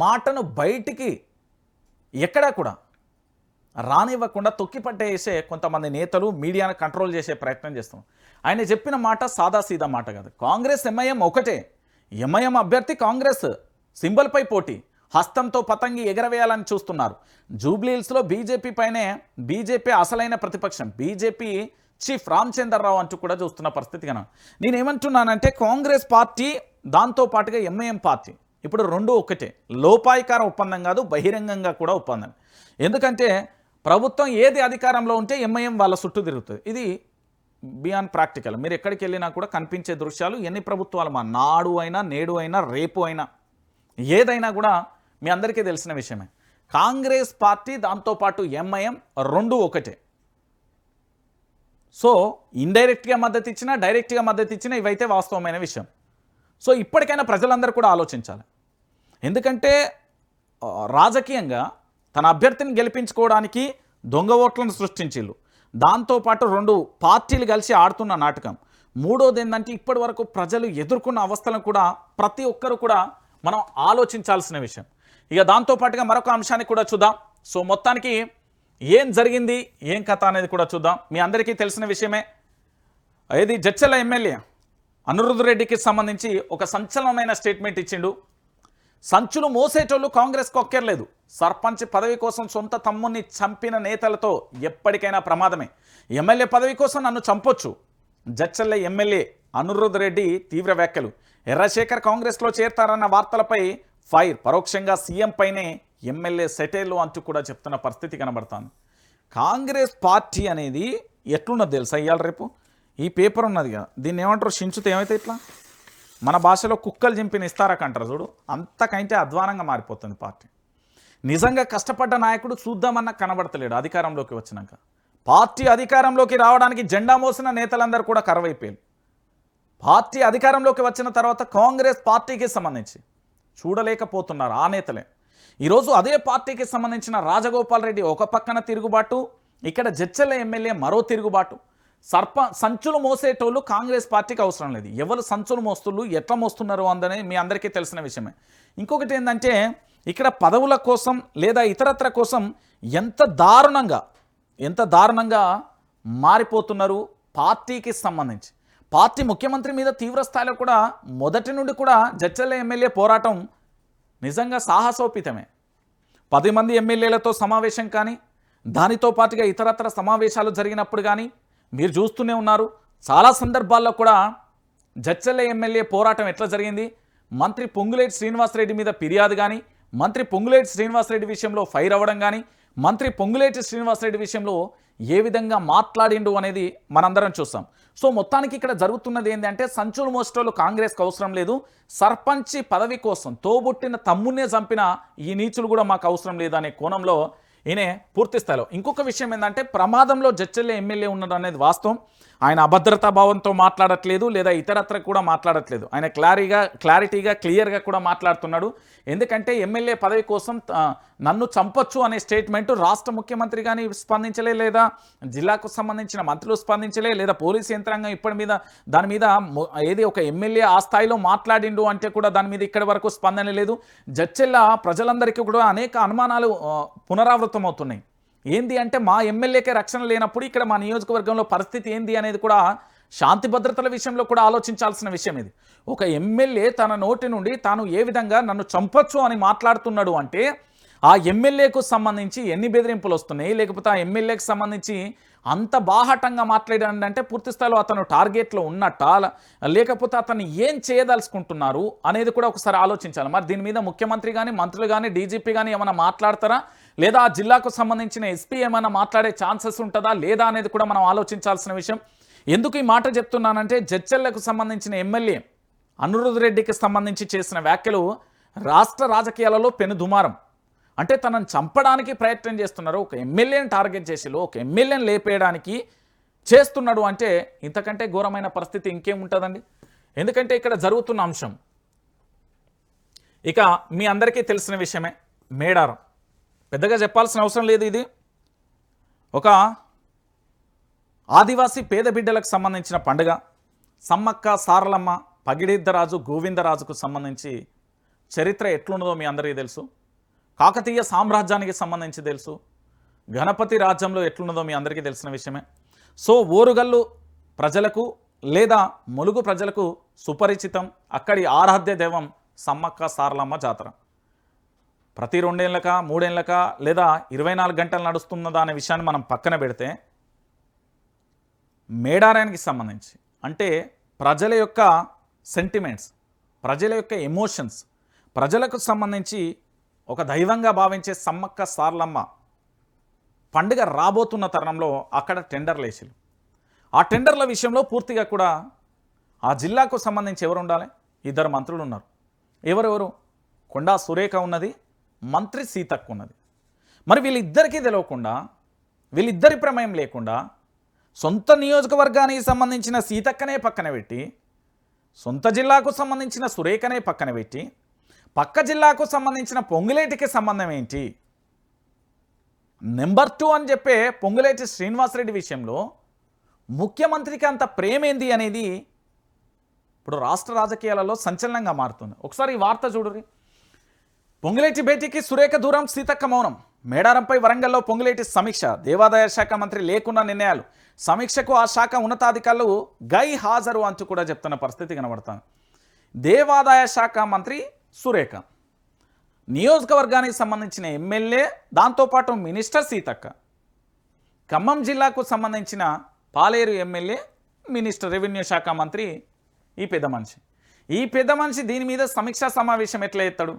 మాటను బయటికి ఎక్కడా కూడా రానివ్వకుండా తొక్కిపట్టేసే కొంతమంది నేతలు మీడియాను కంట్రోల్ చేసే ప్రయత్నం చేస్తాం. ఆయన చెప్పిన మాట సాదాసీదా మాట కాదు. కాంగ్రెస్ ఎంఐఎం ఒకటే, ఎంఐఎం అభ్యర్థి కాంగ్రెస్ సింబల్పై పోటీ, హస్తంతో పతంగి ఎగరవేయాలని చూస్తున్నారు. జూబ్లీహిల్స్లో బీజేపీ పైనే బీజేపీ అసలైన ప్రతిపక్షం, బీజేపీ చీఫ్ రామచందర్రావు అంటూ కూడా చూస్తున్న పరిస్థితి కన్నా. నేనేమంటున్నానంటే కాంగ్రెస్ పార్టీ దాంతోపాటుగా ఎంఐఎం పార్టీ ఇప్పుడు రెండు ఒకటే. లోపాయికార ఒప్పందం కాదు, బహిరంగంగా కూడా ఒప్పందం. ఎందుకంటే ప్రభుత్వం ఏది అధికారంలో ఉంటే ఎంఐఎం వాళ్ళ చుట్టూ తిరుగుతుంది. ఇది బియాన్ ప్రాక్టికల్. మీరు ఎక్కడికి వెళ్ళినా కూడా కనిపించే దృశ్యాలు ఎన్ని ప్రభుత్వాలు మా నాడు అయినా నేడు అయినా రేపు అయినా ఏదైనా కూడా మీ అందరికీ తెలిసిన విషయమే. కాంగ్రెస్ పార్టీ దాంతోపాటు ఎంఐఎం రెండు ఒకటే. సో ఇండైరెక్ట్గా మద్దతు ఇచ్చినా డైరెక్ట్గా మద్దతు ఇచ్చినా ఇవైతే వాస్తవమైన విషయం. సో ఇప్పటికైనా ప్రజలందరూ కూడా ఆలోచించాలి. ఎందుకంటే రాజకీయంగా తన అభ్యర్థిని గెలిపించుకోవడానికి దొంగ ఓట్లను సృష్టించిళ్ళు. దాంతోపాటు రెండు పార్టీలు కలిసి ఆడుతున్న నాటకం. మూడోది ఏంటంటే ఇప్పటి వరకు ప్రజలు ఎదుర్కొన్న అవస్థలను కూడా ప్రతి ఒక్కరు కూడా మనం ఆలోచించాల్సిన విషయం. ఇక దాంతోపాటుగా మరొక అంశాన్ని కూడా చూద్దాం. సో మొత్తానికి ఏం జరిగింది ఏం కథ అనేది కూడా చూద్దాం. మీ అందరికీ తెలిసిన విషయమే. ఏది జడ్చర్ల ఎమ్మెల్యే అనిరుద్ధ్ రెడ్డికి సంబంధించి ఒక సంచలనమైన స్టేట్మెంట్ ఇచ్చిండు. సంచులు మోసేటోళ్ళు కాంగ్రెస్కు ఒక్కేర్లేదు. సర్పంచ్ పదవి కోసం సొంత తమ్ముని చంపిన నేతలతో ఎప్పటికైనా ప్రమాదమే. ఎమ్మెల్యే పదవి కోసం నన్ను చంపొచ్చు. జడ్చర్ల ఎమ్మెల్యే అనిరుద్ధ్ రెడ్డి తీవ్ర వ్యాఖ్యలు. ఎర్రశేఖర్ కాంగ్రెస్లో చేరతారన్న వార్తలపై ఫైర్. పరోక్షంగా సీఎం పైనే ఎమ్మెల్యే సెటైర్లు అంటూ కూడా చెప్తున్న పరిస్థితి కనబడుతుంది. కాంగ్రెస్ పార్టీ అనేది ఎట్లున్నది తెలుసా? ఇవాళ రేపు ఈ పేపర్ ఉన్నది కదా, దీన్ని ఏమంటారు? షించుతే ఏమైతే ఇట్లా మన భాషలో కుక్కలు చింపిన ఇస్తారకంటారు చూడు, అంతకంటే అధ్వానంగా మారిపోతుంది పార్టీ. నిజంగా కష్టపడ్డ నాయకుడు చూద్దామన్నా కనబడతలేడు అధికారంలోకి వచ్చినాక. పార్టీ అధికారంలోకి రావడానికి జెండా మోసిన నేతలందరూ కూడా కరువైపోయారు. పార్టీ అధికారంలోకి వచ్చిన తర్వాత కాంగ్రెస్ పార్టీకి సంబంధించి చూడలేకపోతున్నారు ఆ నేతలే. ఈరోజు అదే పార్టీకి సంబంధించిన రాజగోపాల్ రెడ్డి ఒక పక్కన తిరుగుబాటు, ఇక్కడ జడ్చర్ల ఎమ్మెల్యే మరో తిరుగుబాటు. సంచులు మోసేటోళ్ళు కాంగ్రెస్ పార్టీకి అవసరం లేదు. ఎవరు సంచులు మోస్తుళ్ళు ఎట్లా మోస్తున్నారు అందని మీ అందరికీ తెలిసిన విషయమే. ఇంకొకటి ఏంటంటే ఇక్కడ పదవుల కోసం లేదా ఇతరత్ర కోసం ఎంత దారుణంగా మారిపోతున్నారు పార్టీకి సంబంధించి. పార్టీ ముఖ్యమంత్రి మీద తీవ్ర స్థాయిలో కూడా మొదటి నుండి కూడా జడ్చర్ల ఎమ్మెల్యే పోరాటం నిజంగా సాహసోపితమే. 10 మంది ఎమ్మెల్యేలతో సమావేశం కానీ, దానితో పాటుగా ఇతరత్ర సమావేశాలు జరిగినప్పుడు కానీ మీరు చూస్తూనే ఉన్నారు. చాలా సందర్భాల్లో కూడా జడ్చర్ల ఎమ్మెల్యే పోరాటం ఎట్లా జరిగింది. మంత్రి పొంగులేటి శ్రీనివాసరెడ్డి మీద ఫిర్యాదు కానీ, మంత్రి పొంగులేటి శ్రీనివాసరెడ్డి విషయంలో ఫైర్ అవ్వడం కానీ, మంత్రి పొంగులేటి శ్రీనివాసరెడ్డి విషయంలో ఏ విధంగా మాట్లాడిండు అనేది మనందరం చూస్తాం. సో మొత్తానికి ఇక్కడ జరుగుతున్నది ఏంటంటే సంచులు మోస్టోలు కాంగ్రెస్కి అవసరం లేదు. సర్పంచి పదవి కోసం తోబుట్టిన తమ్మున్నే చంపిన ఈ నీచులు కూడా మాకు అవసరం లేదు అనే కోణంలో ఈయన పూర్తి స్థాయిలో. ఇంకొక విషయం ఏంటంటే ప్రమాదంలో జడ్చర్ల ఎమ్మెల్యే ఉన్నాడు అనేది వాస్తవం. ఆయన అభద్రతా భావంతో మాట్లాడట్లేదు లేదా ఇతరత్ర కూడా మాట్లాడట్లేదు. ఆయన క్లారిటీగా క్లియర్గా కూడా మాట్లాడుతున్నాడు. ఎందుకంటే ఎమ్మెల్యే పదవి కోసం నన్ను చంపొచ్చు అనే స్టేట్మెంట్ రాష్ట్ర ముఖ్యమంత్రి కానీ స్పందించలే, లేదా జిల్లాకు సంబంధించిన మంత్రులు స్పందించలే, లేదా పోలీసు యంత్రాంగం దాని మీద ఏది ఒక ఎమ్మెల్యే ఆ స్థాయిలో మాట్లాడిండు అంటే కూడా దాని మీద ఇక్కడి వరకు స్పందన లేదు. జడ్చర్ల ప్రజలందరికీ కూడా అనేక అనుమానాలు పునరావృతం అవుతున్నాయి. ఏంది అంటే మా ఎమ్మెల్యేకే రక్షణ లేనప్పుడు ఇక్కడ మా నియోజకవర్గంలో పరిస్థితి ఏంది అనేది కూడా శాంతి భద్రతల విషయంలో కూడా ఆలోచించాల్సిన విషయం ఇది. ఒక ఎమ్మెల్యే తన నోటి నుండి తాను ఏ విధంగా నన్ను చంపొచ్చు అని మాట్లాడుతున్నాడు అంటే ఆ ఎమ్మెల్యేకు సంబంధించి ఎన్ని బెదిరింపులు వస్తున్నాయి, లేకపోతే ఆ ఎమ్మెల్యేకి సంబంధించి అంత బాహాటంగా మాట్లాడాడంటే పూర్తి స్థాయిలో అతను టార్గెట్లో ఉన్నట్టా, లేకపోతే అతను ఏం చేయదలుచుకుంటున్నారు అనేది కూడా ఒకసారి ఆలోచించాలి. మరి దీని మీద ముఖ్యమంత్రి కానీ మంత్రులు కానీ డీజీపీ కానీ ఏమైనా మాట్లాడతారా, లేదా ఆ జిల్లాకు సంబంధించిన ఎస్పీ ఏమైనా మాట్లాడే ఛాన్సెస్ ఉంటుందా లేదా అనేది కూడా మనం ఆలోచించాల్సిన విషయం. ఎందుకు ఈ మాట చెప్తున్నానంటే జడ్చర్లకు సంబంధించిన ఎమ్మెల్యే అనిరుద్ధ్ రెడ్డికి సంబంధించి చేసిన వ్యాఖ్యలు రాష్ట్ర రాజకీయాలలో పెనుదుమారం. అంటే తనను చంపడానికి ప్రయత్నం చేస్తున్నారు, ఒక ఎమ్మెల్యేని టార్గెట్ చేసి ఒక ఎమ్మెల్యేని లేపేయడానికి చేస్తున్నాడు అంటే ఇంతకంటే ఘోరమైన పరిస్థితి ఇంకేముంటుందండి. ఎందుకంటే ఇక్కడ జరుగుతున్న అంశం ఇక మీ అందరికీ తెలిసిన విషయమే. మేడారం పెద్దగా చెప్పాల్సిన అవసరం లేదు. ఇది ఒక ఆదివాసీ పేద బిడ్డలకు సంబంధించిన పండుగ. సమ్మక్క సారలమ్మ, పగిడిద్దరాజు, గోవిందరాజుకు సంబంధించి చరిత్ర ఎట్లున్నదో మీ అందరికీ తెలుసు. కాకతీయ సామ్రాజ్యానికి సంబంధించి తెలుసు. గణపతి రాజ్యంలో ఎట్లున్నదో మీ అందరికీ తెలిసిన విషయమే. సో ఓరుగల్లు ప్రజలకు లేదా ములుగు ప్రజలకు సుపరిచితం. అక్కడి ఆరాధ్య దైవం సమ్మక్క సారలమ్మ జాతర. ప్రతి 2 ఏళ్ళక 3 ఏళ్ళక లేదా 24 గంటలు నడుస్తున్నదా అనే విషయాన్ని మనం పక్కన పెడితే మేడారానికి సంబంధించి అంటే ప్రజల యొక్క సెంటిమెంట్స్, ప్రజల యొక్క ఎమోషన్స్, ప్రజలకు సంబంధించి ఒక దైవంగా భావించే సమ్మక్క సారలమ్మ పండుగ రాబోతున్న తరుణంలో అక్కడ టెండర్లు వేసిరు. ఆ టెండర్ల విషయంలో పూర్తిగా కూడా ఆ జిల్లాకు సంబంధించి ఎవరు ఉండాలి? ఇద్దరు మంత్రులు ఉన్నారు. ఎవరెవరు? కొండా సురేఖ ఉన్నది, మంత్రి సీతక్క ఉన్నది. మరి వీళ్ళిద్దరికీ తెలియకుండా, వీళ్ళిద్దరి ప్రమేయం లేకుండా సొంత నియోజకవర్గానికి సంబంధించిన సీతక్కనే పక్కన పెట్టి, సొంత జిల్లాకు సంబంధించిన సురేఖనే పక్కన పెట్టి, పక్క జిల్లాకు సంబంధించిన పొంగులేటికి సంబంధం ఏంటి? నెంబర్ 2 అని చెప్పే పొంగులేటి శ్రీనివాసరెడ్డి విషయంలో ముఖ్యమంత్రికి అంత ప్రేమేంది అనేది ఇప్పుడు రాష్ట్ర రాజకీయాలలో సంచలనంగా మారుతుంది. ఒకసారి ఈ వార్త చూడుర్రి. పొంగులేటి భేటీకి సురేఖ దూరం, సీతక్క మౌనం. మేడారంపై వరంగల్లో పొంగులేటి సమీక్ష. దేవాదాయ శాఖ మంత్రి లేకున్న నిర్ణయాలు. సమీక్షకు ఆ శాఖ ఉన్నతాధికారులు గై హాజరు అంటూ కూడా చెప్తున్న పరిస్థితి కనబడుతుంది. దేవాదాయ శాఖ మంత్రి సురేఖ, నియోజకవర్గానికి సంబంధించిన ఎమ్మెల్యే, దాంతోపాటు మినిస్టర్ సీతక్క, ఖమ్మం జిల్లాకు సంబంధించిన పాలేరు ఎమ్మెల్యే, మినిస్టర్ రెవెన్యూ శాఖ మంత్రి ఈ పెద్ద మనిషి దీని మీద సమీక్షా సమావేశం ఎట్లా ఎత్తాడు?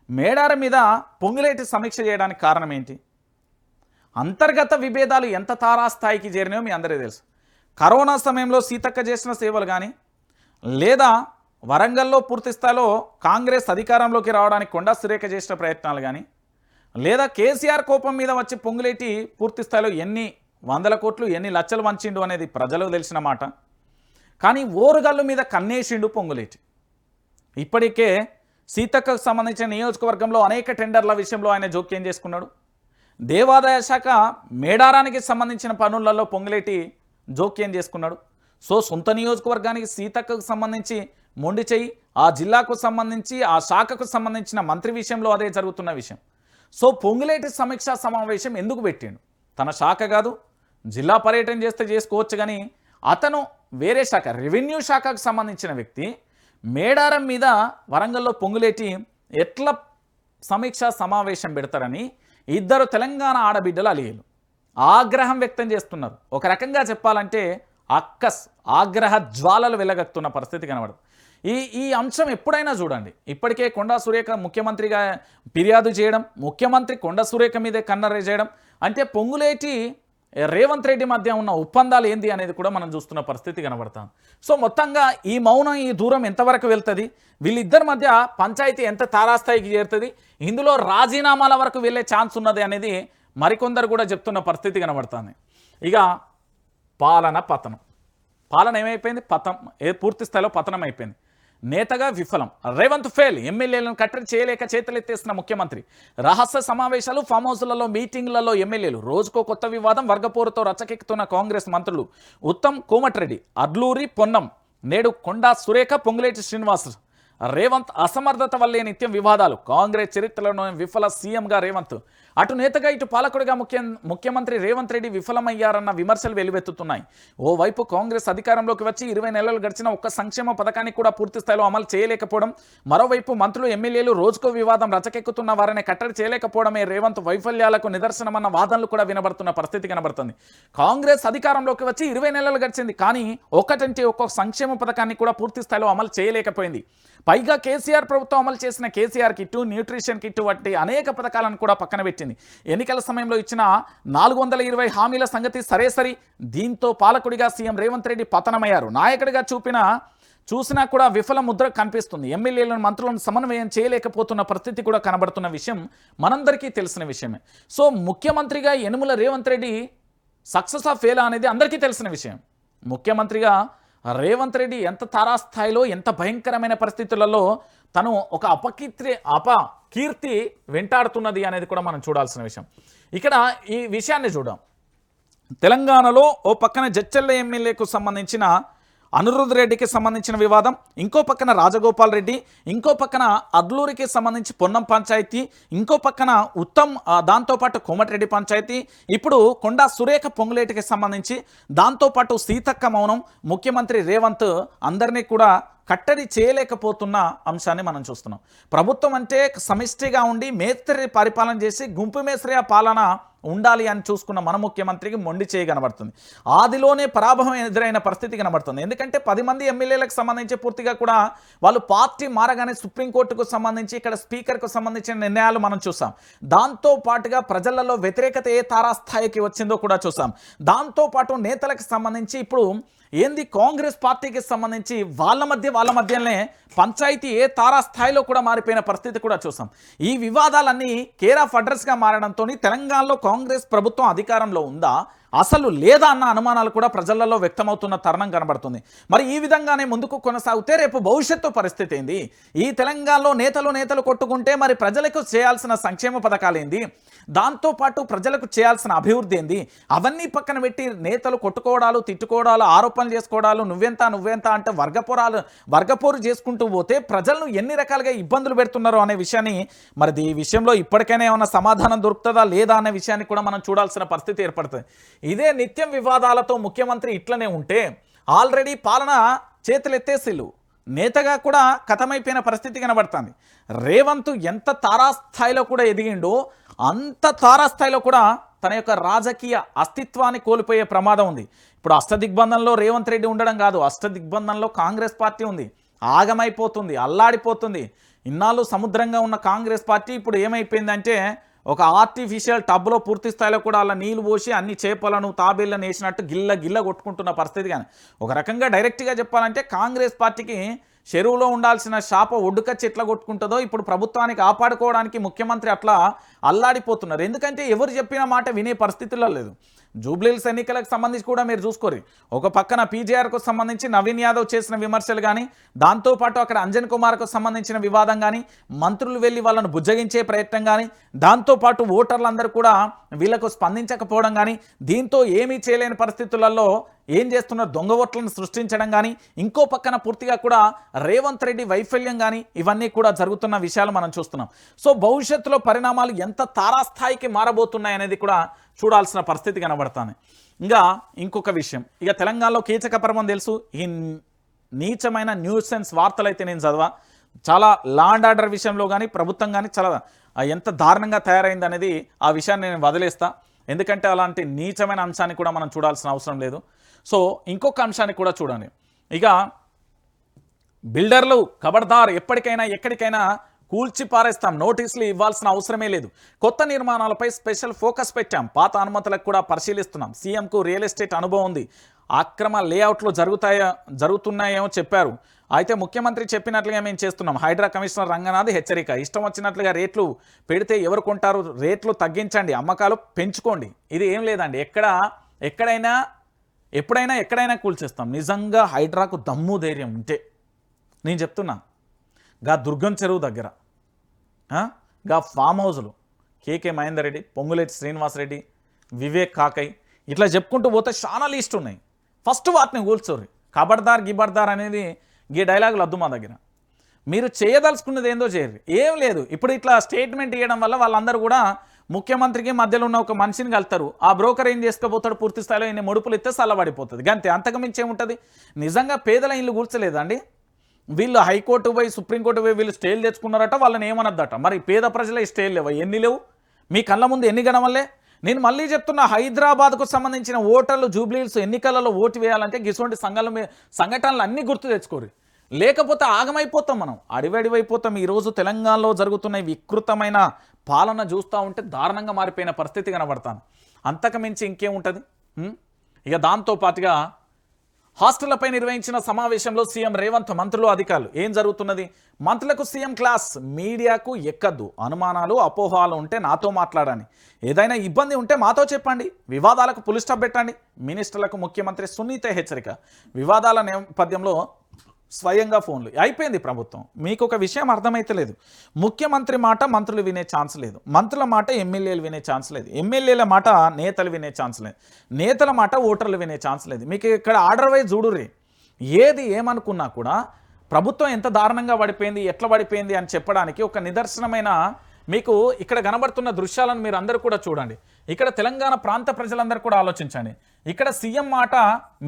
మేడారం మీద పొంగులేటి సమీక్ష చేయడానికి కారణం ఏంటి? అంతర్గత విభేదాలు ఎంత తారాస్థాయికి చేరినాయో మీ అందరికీ తెలుసు. కరోనా సమయంలో సీతక్క చేసిన సేవలు కానీ, లేదా వరంగల్లో పూర్తి స్థాయిలో కాంగ్రెస్ అధికారంలోకి రావడానికి కొండా సురేఖ చేసిన ప్రయత్నాలు కానీ, లేదా కేసీఆర్ కోపం మీద వచ్చి పొంగులేటి పూర్తి స్థాయిలో ఎన్ని వందల కోట్లు ఎన్ని లక్షలు వంచిండు అనేది ప్రజలకు తెలిసిన మాట. కానీ ఓరుగల్లు మీద కన్నేసిండు పొంగులేటి. ఇప్పటికే సీతక్కకు సంబంధించిన నియోజకవర్గంలో అనేక టెండర్ల విషయంలో ఆయన జోక్యం చేసుకున్నాడు. దేవాదాయ శాఖ మేడారానికి సంబంధించిన పనులలో పొంగులేటి జోక్యం చేసుకున్నాడు. సో సొంత నియోజకవర్గానికి సీతక్కకు సంబంధించి మొండి చెయ్యి, ఆ జిల్లాకు సంబంధించి ఆ శాఖకు సంబంధించిన మంత్రి విషయంలో అదే జరుగుతున్న విషయం. సో పొంగులేటి సమీక్షా సమావేశం ఎందుకు పెట్టిండు? తన శాఖ కాదు, జిల్లా పర్యటన చేస్తే చేసుకోవచ్చు, కానీ అతను వేరే శాఖ, రెవెన్యూ శాఖకు సంబంధించిన వ్యక్తి మేడారం మీద వరంగల్లో పొంగులేటి ఎట్లా సమీక్షా సమావేశం పెడతారని ఇద్దరు తెలంగాణ ఆడబిడ్డలు అలిగేలు ఆగ్రహం వ్యక్తం చేస్తున్నారు. ఒక రకంగా చెప్పాలంటే ఆగ్రహ జ్వాలలు వెలగక్కుతున్న పరిస్థితి కనబడదు. ఈ అంశం ఎప్పుడైనా చూడండి, ఇప్పటికే కొండా సురేఖ ముఖ్యమంత్రిగా ఫిర్యాదు చేయడం, ముఖ్యమంత్రి కొండా సురేఖ మీదే కన్నెర్ర చేయడం, అంటే పొంగులేటి రేవంత్ రెడ్డి మధ్య ఉన్న ఒప్పందాలు ఏంది అనేది కూడా మనం చూస్తున్న పరిస్థితి కనబడతాం. సో మొత్తంగా ఈ మౌనం, ఈ దూరం ఎంతవరకు వెళ్తుంది, వీళ్ళిద్దరి మధ్య పంచాయతీ ఎంత తారాస్థాయికి చేరుతుంది, ఇందులో రాజీనామాల వరకు వెళ్ళే ఛాన్స్ ఉన్నది అనేది మరికొందరు కూడా చెప్తున్న పరిస్థితి కనబడుతుంది. ఇక పాలన ఏమైపోయింది? పూర్తి స్థాయిలో పతనం అయిపోయింది. నేతగా విఫలం, రేవంత్ ఫెయిల్, ఎమ్మెల్యేలను కట్టడి చేయలేక చేతులెత్తేసిన ముఖ్యమంత్రి, రహస్య సమావేశాలు, ఫామ్ హౌస్లలో మీటింగ్లలో ఎమ్మెల్యేలు, రోజుకో కొత్త వివాదం, వర్గపోరుతో రచ్చకెక్కుతున్న కాంగ్రెస్ మంత్రులు ఉత్తమ్, కోమటిరెడ్డి, అడ్లూరి, పొన్నం, నేడు కొండా సురేఖ, పొంగులేటి శ్రీనివాస్. రేవంత్ అసమర్థత వల్లే నిత్యం వివాదాలు, కాంగ్రెస్ చరిత్రలోనే విఫల సీఎంగా రేవంత్. అటు నేతగా ఇటు పాలకుడిగా ముఖ్యమంత్రి రేవంత్ రెడ్డి విఫలమయ్యారన్న విమర్శలు వెలువెత్తుతున్నాయి. ఓవైపు కాంగ్రెస్ అధికారంలోకి వచ్చి 20 నెలలు గడిచిన ఒక్క సంక్షేమ పథకాన్ని కూడా పూర్తి స్థాయిలో అమలు చేయలేకపోవడం, మరోవైపు మంత్రులు ఎమ్మెల్యేలు రోజుకో వివాదం, రచకెక్కుతున్న వారిని కట్టడి చేయలేకపోవడమే రేవంత్ వైఫల్యాలకు నిదర్శనమన్న వాదనలు కూడా వినబడుతున్న పరిస్థితి కనబడుతుంది. కాంగ్రెస్ అధికారంలోకి వచ్చి 20 నెలలు గడిచింది, కానీ ఒక్కటంటే ఒక్కొక్క సంక్షేమ పథకాన్ని కూడా పూర్తి స్థాయిలో అమలు చేయలేకపోయింది. పైగా కేసీఆర్ ప్రభుత్వం అమలు చేసిన కేసీఆర్ కిట్టు, న్యూట్రిషన్ కిట్టు వంటి అనేక పథకాలను కూడా పక్కన పెట్టింది. ఎన్నికల సమయంలో ఇచ్చిన 420 హామీల సంగతి సరే, దీంతో పాలకుడిగా సీఎం రేవంత్ రెడ్డి పతనమయ్యారు. నాయకుడిగా చూసినా కూడా విఫల ముద్ర కనిపిస్తుంది. ఎమ్మెల్యేలను, మంత్రులను సమన్వయం చేయలేకపోతున్న పరిస్థితి కూడా కనబడుతున్న విషయం మనందరికీ తెలిసిన విషయమే. సో ముఖ్యమంత్రిగా Yanamala Revanth Reddy success of fail అనేది అందరికీ తెలిసిన విషయం. ముఖ్యమంత్రిగా రేవంత్ రెడ్డి ఎంత తారాస్థాయిలో, ఎంత భయంకరమైన పరిస్థితులలో తను ఒక అపకీర్తి వెంటాడుతున్నది అనేది కూడా మనం చూడాల్సిన విషయం. ఇక్కడ ఈ విషయాన్ని చూద్దాం. తెలంగాణలో ఓ పక్కన జడ్చర్ల ఎమ్మెల్యేకు సంబంధించిన అనిరుద్ రెడ్డికి సంబంధించిన వివాదం, ఇంకో పక్కన రాజగోపాల్ రెడ్డి, ఇంకో పక్కన అడ్లూరికి సంబంధించి పొన్నం పంచాయతీ, ఇంకో పక్కన ఉత్తమ్, దాంతోపాటు కోమటిరెడ్డి పంచాయతీ, ఇప్పుడు కొండా సురేఖ పొంగులేటికి సంబంధించి, దాంతోపాటు సీతక్క మౌనం. ముఖ్యమంత్రి రేవంత్ అందరినీ కూడా కట్టడి చేయలేకపోతున్న అంశాన్ని మనం చూస్తున్నాం. ప్రభుత్వం అంటే సమిష్టిగా ఉండి మేస్త్రి పరిపాలన చేసి గుంపు మేస్త్రి పాలన ఉండాలి అని చూసుకున్న మన ముఖ్యమంత్రికి మొండి చేయి కనబడుతుంది. ఆదిలోనే పరాభవం ఎదురైన పరిస్థితి కనబడుతుంది. ఎందుకంటే 10 మంది ఎమ్మెల్యేలకు సంబంధించి పూర్తిగా కూడా వాళ్ళు పార్టీ మారగానే సుప్రీంకోర్టుకు సంబంధించి ఇక్కడ స్పీకర్కు సంబంధించిన నిర్ణయాలు మనం చూసాం. దాంతో పాటుగా ప్రజలలో వ్యతిరేకత ఏ తారాస్థాయికి వచ్చిందో కూడా చూసాం. దాంతోపాటు నేతలకు సంబంధించి ఇప్పుడు ఏంది కాంగ్రెస్ పార్టీకి సంబంధించి వాళ్ళ మధ్యనే పంచాయతీ ఏ తారాస్థాయిలో కూడా మారిపోయిన పరిస్థితి కూడా చూసాం. ఈ వివాదాలన్నీ కేర్ ఆఫ్ అడ్రస్గా మారడంతో తెలంగాణలో కాంగ్రెస్ ప్రభుత్వం అధికారంలో ఉందా అసలు లేదా అన్న అనుమానాలు కూడా ప్రజలలో వ్యక్తమవుతున్న తరుణం కనబడుతుంది. మరి ఈ విధంగానే ముందుకు కొనసాగితే రేపు భవిష్యత్తు పరిస్థితి ఏంది? ఈ తెలంగాణలో నేతలు కొట్టుకుంటే మరి ప్రజలకు చేయాల్సిన సంక్షేమ పథకాలు ఏంది? దాంతోపాటు ప్రజలకు చేయాల్సిన అభివృద్ధి ఏంది? అవన్నీ పక్కన పెట్టి నేతలు కొట్టుకోవడాలు, తిట్టుకోవడాలు, ఆరోపణలు చేసుకోవడాలు, నువ్వెంత అంటే వర్గపోరు చేసుకుంటూ పోతే ప్రజలను ఎన్ని రకాలుగా ఇబ్బందులు పెడుతున్నారో అనే విషయాన్ని మరి ఈ విషయంలో ఇప్పటికైనా ఏమైనా సమాధానం దొరుకుతుందా లేదా అనే విషయాన్ని కూడా మనం చూడాల్సిన పరిస్థితి ఏర్పడుతుంది. ఇదే నిత్యం వివాదాలతో ముఖ్యమంత్రి ఇట్లనే ఉంటే ఆల్రెడీ పాలన చేతులెత్తేసిల్లు నేతగా కూడా కథమైపోయిన పరిస్థితి కనబడుతుంది. రేవంత్ ఎంత తారాస్థాయిలో కూడా ఎదిగిండో అంత తారాస్థాయిలో కూడా తన యొక్క రాజకీయ అస్తిత్వాన్ని కోల్పోయే ప్రమాదం ఉంది. ఇప్పుడు అష్టదిగ్బంధంలో రేవంత్ రెడ్డి ఉండడం కాదు, అష్టదిగ్బంధంలో కాంగ్రెస్ పార్టీ ఉంది. ఆగమైపోతుంది, అల్లాడిపోతుంది. ఇన్నాళ్ళు సముద్రంగా ఉన్న కాంగ్రెస్ పార్టీ ఇప్పుడు ఏమైపోయిందంటే ఒక ఆర్టిఫిషియల్ టబ్లో పూర్తి స్థాయిలో కూడా అలా నీళ్లు పోసి అన్ని చేపలను తాబేళ్ళను వేసినట్టు గిల్ల కొట్టుకుంటున్న పరిస్థితి. కానీ ఒక రకంగా డైరెక్ట్గా చెప్పాలంటే కాంగ్రెస్ పార్టీకి చెరువులో ఉండాల్సిన శాప ఒడ్డుకచ్చి ఎట్లా కొట్టుకుంటుందో ఇప్పుడు ప్రభుత్వాన్ని కాపాడుకోవడానికి ముఖ్యమంత్రి అట్లా అల్లాడిపోతున్నారు. ఎందుకంటే ఎవరు చెప్పిన మాట వినే పరిస్థితుల్లో లేదు. జూబ్లీహిల్స్ ఎన్నికలకు సంబంధించి కూడా మీరు చూసుకోరు. ఒక పక్కన పీజీఆర్కు సంబంధించి నవీన్ యాదవ్ చేసిన విమర్శలు కానీ, దాంతోపాటు అక్కడ అంజన్ కుమార్కు సంబంధించిన వివాదం కానీ, మంత్రులు వెళ్ళి వాళ్ళను బుజ్జగించే ప్రయత్నం కానీ, దాంతోపాటు ఓటర్లందరూ కూడా వీళ్ళకు స్పందించకపోవడం కానీ, దీంతో ఏమీ చేయలేని పరిస్థితులలో ఏం చేస్తున్నారు దొంగ ఓట్లను సృష్టించడం కానీ, ఇంకో పక్కన పూర్తిగా కూడా రేవంత్ రెడ్డి వైఫల్యం కానీ ఇవన్నీ కూడా జరుగుతున్న విషయాలు మనం చూస్తున్నాం. సో భవిష్యత్తులో పరిణామాలు ఎంత తారాస్థాయికి మారబోతున్నాయి అనేది కూడా చూడాల్సిన పరిస్థితి కనబడుతుంది. ఇంకా ఇంకొక విషయం, ఇక తెలంగాణలో కీచక పర్వం తెలుసు. ఈ నీచమైన న్యూసెన్స్ వార్తలు అయితే నేను చదవా, చాలా లా అండ్ ఆర్డర్ విషయంలో కానీ ప్రభుత్వం కానీ చాలా ఎంత దారుణంగా తయారైంది అనేది ఆ విషయాన్ని నేను వదిలేస్తా. ఎందుకంటే అలాంటి నీచమైన అంశాన్ని కూడా మనం చూడాల్సిన అవసరం లేదు. సో ఇంకొక అంశాన్ని కూడా చూడండి. ఇక బిల్డర్లు ఖబర్దార్, ఎప్పటికైనా ఎక్కడికైనా కూల్చి పారేస్తాం, నోటీసులు ఇవ్వాల్సిన అవసరమే లేదు. కొత్త నిర్మాణాలపై స్పెషల్ ఫోకస్ పెట్టాం, పాత అనుమతులకు కూడా పరిశీలిస్తున్నాం. సీఎంకు రియల్ ఎస్టేట్ అనుభవం ఉంది, అక్రమ లేఅవుట్లు జరుగుతున్నాయేమో చెప్పారు. అయితే ముఖ్యమంత్రి చెప్పినట్లుగా మేము చేస్తున్నాం. హైడ్రా కమిషనర్ రంగనాథ్ హెచ్చరిక, ఇష్టం వచ్చినట్లుగా రేట్లు పెడితే ఎవరు కొంటారు? రేట్లు తగ్గించండి, అమ్మకాలు పెంచుకోండి. ఇది ఏం లేదండి, ఎప్పుడైనా కూల్చేస్తాం. నిజంగా హైడ్రాకు దమ్ము ధైర్యం ఉంటే నేను చెప్తున్నా, గా దుర్గం చెరువు దగ్గర గా ఫామ్ హౌజులు కేకే మహేందర్ రెడ్డి, పొంగులేటి శ్రీనివాసరెడ్డి, వివేక్ కాకై ఇట్లా చెప్పుకుంటూ పోతే చాలా లిస్ట్ ఉన్నాయి. ఫస్ట్ వాటిని కూల్చోరు. గిబర్దార్ అనేది ఈ డైలాగులు వద్దు మా దగ్గర. మీరు చేయదలుచుకున్నది ఏందో చేయరు, ఏం లేదు. ఇప్పుడు ఇట్లా స్టేట్మెంట్ ఇవ్వడం వల్ల వాళ్ళందరూ కూడా ముఖ్యమంత్రికి మధ్యలో ఉన్న ఒక మనిషిని కలుతారు. ఆ బ్రోకర్ ఏం చేసుకోబోతాడు? పూర్తి స్థాయిలో ఇన్ని ముడుపులు ఇస్తే చల్లబడిపోతుంది. అంతే, అంతకుమించి ఏముంటుంది? నిజంగా పేదల ఇల్లు కూర్చలేదండి. వీళ్ళు హైకోర్టు పోయి సుప్రీంకోర్టు పోయి వీళ్ళు స్టేలు తెచ్చుకున్నారట, వాళ్ళని ఏమనద్దట. మరి పేద ప్రజలే స్టేలు లేవు, ఎన్ని లేవు మీ కళ్ళ ముందు? ఎన్ని గణమల్లే. నేను మళ్ళీ చెప్తున్నా, హైదరాబాద్కు సంబంధించిన ఓటర్లు జూబ్లీహిల్స్ ఎన్నికలలో ఓటు వేయాలంటే గిసోంటి సంఘటనలు అన్నీ గుర్తు తెచ్చుకోరు, లేకపోతే ఆగమైపోతాం, మనం అడివైపోతాం. ఈరోజు తెలంగాణలో జరుగుతున్న వికృతమైన పాలన చూస్తూ ఉంటే దారుణంగా మారిపోయిన పరిస్థితి కనబడతాను. అంతకుమించి ఇంకేముంటుంది? ఇక దాంతోపాటుగా హాస్టళ్లపై నిర్వహించిన సమావేశంలో సీఎం రేవంత్, మంత్రులు, అధికారులు. ఏం జరుగుతున్నది? మంత్రులకు సీఎం క్లాస్, మీడియాకు ఎక్కద్దు, అనుమానాలు అపోహాలు ఉంటే నాతో మాట్లాడని, ఏదైనా ఇబ్బంది ఉంటే మాతో చెప్పండి, వివాదాలకు పులి స్టాప్ పెట్టండి. మినిస్టర్లకు ముఖ్యమంత్రి సున్నిత హెచ్చరిక, వివాదాల నేపథ్యంలో స్వయంగా ఫోన్లు. అయిపోయింది ప్రభుత్వం. మీకు ఒక విషయం అర్థమైతలేదు, ముఖ్యమంత్రి మాట మంత్రులు వినే ఛాన్స్ లేదు, మంత్రుల మాట ఎమ్మెల్యేలు వినే ఛాన్స్ లేదు, ఎమ్మెల్యేల మాట నేతలు వినే ఛాన్స్ లేదు, నేతల మాట ఓటర్లు వినే ఛాన్స్ లేదు. మీకు ఇక్కడ ఆర్డర్ వైజ్ చూడుర్రి, ఏది ఏమనుకున్నా కూడా ప్రభుత్వం ఎంత దారుణంగా పడిపోయింది, ఎట్లా పడిపోయింది అని చెప్పడానికి ఒక నిదర్శనమైన మీకు ఇక్కడ కనబడుతున్న దృశ్యాలను మీరు అందరూ కూడా చూడండి. ఇక్కడ తెలంగాణ ప్రాంత ప్రజలందరూ కూడా ఆలోచించండి. ఇక్కడ సీఎం మాట,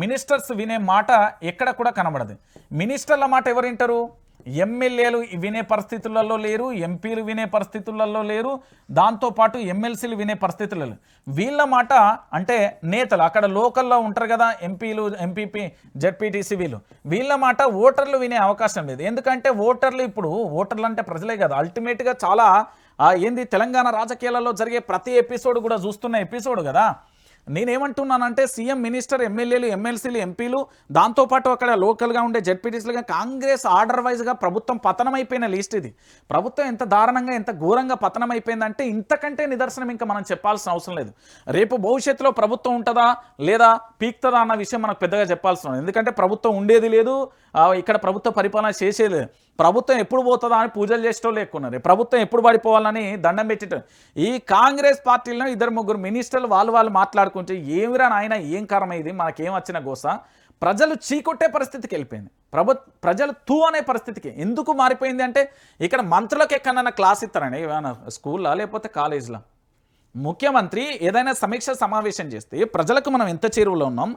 మినిస్టర్స్ వినే మాట ఎక్కడ కూడా కనబడదు. మినిస్టర్ల మాట ఎవరు వింటారు? ఎమ్మెల్యేలు వినే పరిస్థితులలో లేరు, ఎంపీలు వినే పరిస్థితులలో లేరు, దాంతోపాటు ఎమ్మెల్సీలు వినే పరిస్థితులలో వీళ్ళ మాట. అంటే నేతలు అక్కడ లోకల్లో ఉంటారు కదా, ఎంపీలు, ఎంపీపీ, జెడ్పీటీసీ, వీళ్ళ మాట ఓటర్లు వినే అవకాశం లేదు. ఎందుకంటే ఓటర్లు ఇప్పుడు ఓటర్లు అంటే ప్రజలే కదా, అల్టిమేట్గా చాలా ఏంది తెలంగాణ రాజకీయాలలో జరిగే ప్రతి ఎపిసోడ్ కూడా చూస్తున్న ఎపిసోడ్ కదా. నేనేమంటున్నానంటే సీఎం, మినిస్టర్, ఎమ్మెల్యేలు, ఎమ్మెల్సీలు, ఎంపీలు, దాంతోపాటు అక్కడ లోకల్గా ఉండే జెడ్పీటీసీలుగా కాంగ్రెస్ ఆర్డర్ వైజ్గా ప్రభుత్వం పతనమైపోయిన లిస్ట్ ఇది. ప్రభుత్వం ఎంత దారుణంగా, ఎంత ఘోరంగా పతనమైపోయిందంటే ఇంతకంటే నిదర్శనం ఇంకా మనం చెప్పాల్సిన అవసరం లేదు. రేపు భవిష్యత్తులో ప్రభుత్వం ఉంటుందా లేదా పీక్తుందా అన్న విషయం మనకు పెద్దగా చెప్పాల్సిన ఉంది. ఎందుకంటే ప్రభుత్వం ఉండేది లేదు, ఇక్కడ ప్రభుత్వ పరిపాలన చేసేది. ప్రభుత్వం ఎప్పుడు పోతుందా అని పూజలు చేసేటోళ్ళు ఎక్కున్నారు, ప్రభుత్వం ఎప్పుడు పడిపోవాలని దండం పెట్టేట. ఈ కాంగ్రెస్ పార్టీలో 2-3 మినిస్టర్లు వాళ్ళు మాట్లాడుకుంటే ఏమిరా నాయన, ఏం కారణం ఇది, మనకేం వచ్చిన గోస. ప్రజలు చీకొట్టే పరిస్థితికి వెళ్ళిపోయింది, ప్రజలు తూ అనే పరిస్థితికి ఎందుకు మారిపోయింది అంటే ఇక్కడ మంత్రులకు ఎక్కడన్నా క్లాస్ ఇస్తారండి, ఏమైనా స్కూల్లో లేకపోతే కాలేజీలో. ముఖ్యమంత్రి ఏదైనా సమీక్ష సమావేశం చేస్తే ప్రజలకు మనం ఎంత చేరువలో ఉన్నాం,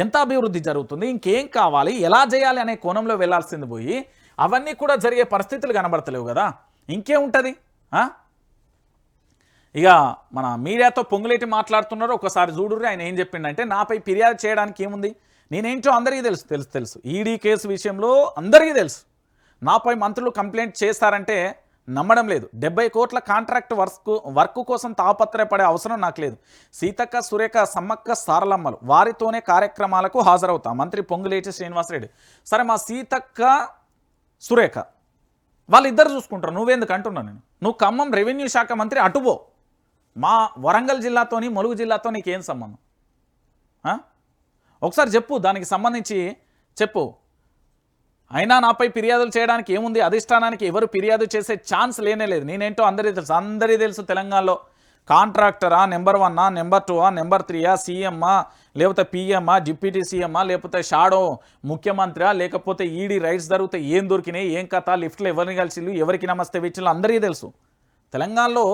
ఎంత అభివృద్ధి జరుగుతుంది, ఇంకేం కావాలి, ఎలా చేయాలి అనే కోణంలో వెళ్లాల్సింది పోయి అవన్నీ కూడా జరిగే పరిస్థితులు కనబడతలేవు కదా. ఇంకేముంటుంది? ఇక మన మీడియాతో పొంగులేటి మాట్లాడుతున్నారు, ఒకసారి చూడుర్రి ఆయన ఏం చెప్పిండంటే, నాపై ఫిర్యాదు చేయడానికి ఏముంది, నేనేంటో అందరికీ తెలుసు. ఈడీ కేసు విషయంలో అందరికీ తెలుసు. నాపై మంత్రులు కంప్లైంట్ చేస్తారంటే నమ్మడం లేదు. 70 కోట్ల కాంట్రాక్ట్ వర్క్ కోసం తాపత్రయపడే అవసరం నాకు లేదు. సీతక్క, సురేఖ, సమ్మక్క, సారలమ్మలు వారితోనే కార్యక్రమాలకు హాజరవుతా. మంత్రి పొంగులేటి శ్రీనివాసరెడ్డి. సరే, మా సీతక్క, సురేఖ వాళ్ళిద్దరు చూసుకుంటారు, నువ్వెందుకు అంటున్నా నేను. నువ్వు ఖమ్మం రెవెన్యూ శాఖ మంత్రి, అటుపో. మా వరంగల్ జిల్లాతోని, ములుగు జిల్లాతో నీకేం సంబంధం? ఒకసారి చెప్పు, దానికి సంబంధించి చెప్పు. అయినా నాపై ఫిర్యాదులు చేయడానికి ఏముంది, అధిష్టానానికి ఎవరు ఫిర్యాదు చేసే ఛాన్స్ లేనేలేదు. నేనేంటో అందరికీ తెలుసు తెలంగాణలో. కాంట్రాక్టరా, నెంబర్ 1, నెంబర్ 2, నెంబర్ 3, సీఎమ్మా, లేకపోతే పీఎమ్మా, డిప్యూటీ సీఎమ్మా, లేకపోతే షాడో ముఖ్యమంత్రి, లేకపోతే ఈడీ రైట్స్ జరిగితే ఏం దొరికినాయి, ఏం కథ, లిఫ్ట్లో ఎవరిని కలిసిళ్ళు, ఎవరికి నమస్తే విచ్చిళ్ళు అందరికీ తెలుసు. తెలంగాణలో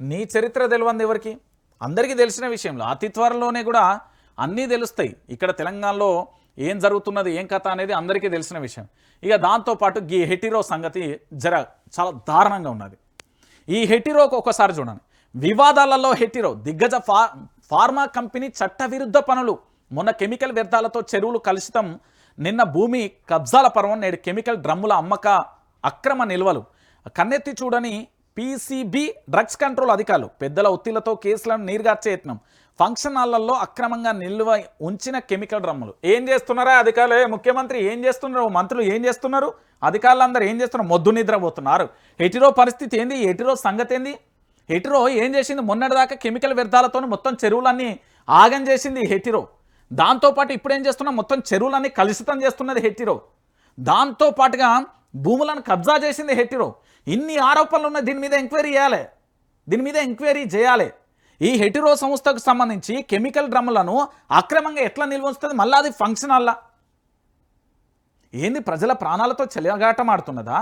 నీ చరిత్ర తెలియంది ఎవరికి? అందరికీ తెలిసిన విషయంలో అతి త్వరలోనే కూడా అన్నీ తెలుస్తాయి. ఇక్కడ తెలంగాణలో ఏం జరుగుతున్నది, ఏం కథ అనేది అందరికీ తెలిసిన విషయం. ఇక దాంతోపాటు ఈ హెటిరో సంగతి చాలా దారుణంగా ఉన్నది. ఈ హెటిరోకి ఒకసారి చూడండి. వివాదాలలో హెటిరో దిగ్గజ ఫార్మా కంపెనీ చట్టవిరుద్ధ పనులు. మొన్న కెమికల్ వ్యర్థాలతో చెరువులు కలుషితం, నిన్న భూమి కబ్జాల పర్వం, నేడు కెమికల్ డ్రమ్ముల అమ్మక అక్రమ నిల్వలు. కన్నెత్తి చూడని పీసీబీ డ్రగ్స్ కంట్రోల్ అధికారులు. పెద్దల ఒత్తిళ్లతో కేసులను నీరుగార్చే యత్నం. ఫంక్షన్ హాళ్లలో అక్రమంగా నిల్వ ఉంచిన కెమికల్ డ్రమ్ములు. ఏం చేస్తున్నారా అధికారులు? ముఖ్యమంత్రి ఏం చేస్తున్నారు, మంత్రులు ఏం చేస్తున్నారు, అధికారులు అందరూ ఏం చేస్తున్నారు? మొద్దు నిద్రపోతున్నారు. హెటిరో పరిస్థితి ఏంది, హెటిరో సంగతి ఏంది? హెటిరో ఏం చేసింది? మొన్నటిదాకా కెమికల్ వ్యర్థాలతో మొత్తం చెరువులన్నీ ఆగం చేసింది హెటిరో. దాంతోపాటు ఇప్పుడు ఏం చేస్తున్నా, మొత్తం చెరువులన్నీ కలుషితం చేస్తున్నది హెటిరో. దాంతోపాటుగా భూములను కబ్జా చేసింది హెటిరో. ఇన్ని ఆరోపణలు ఉన్నాయి, దీని మీద ఎంక్వైరీ చేయాలి. ఈ హెటిరో సంస్థకు సంబంధించి కెమికల్ డ్రమ్ములను అక్రమంగా ఎట్లా నిల్వ ఉంచుతుంది, మళ్ళీ అది ఫంక్షన్ హాల్లా ఏంది? ప్రజల ప్రాణాలతో చెలగాటం ఆడుతున్నదా?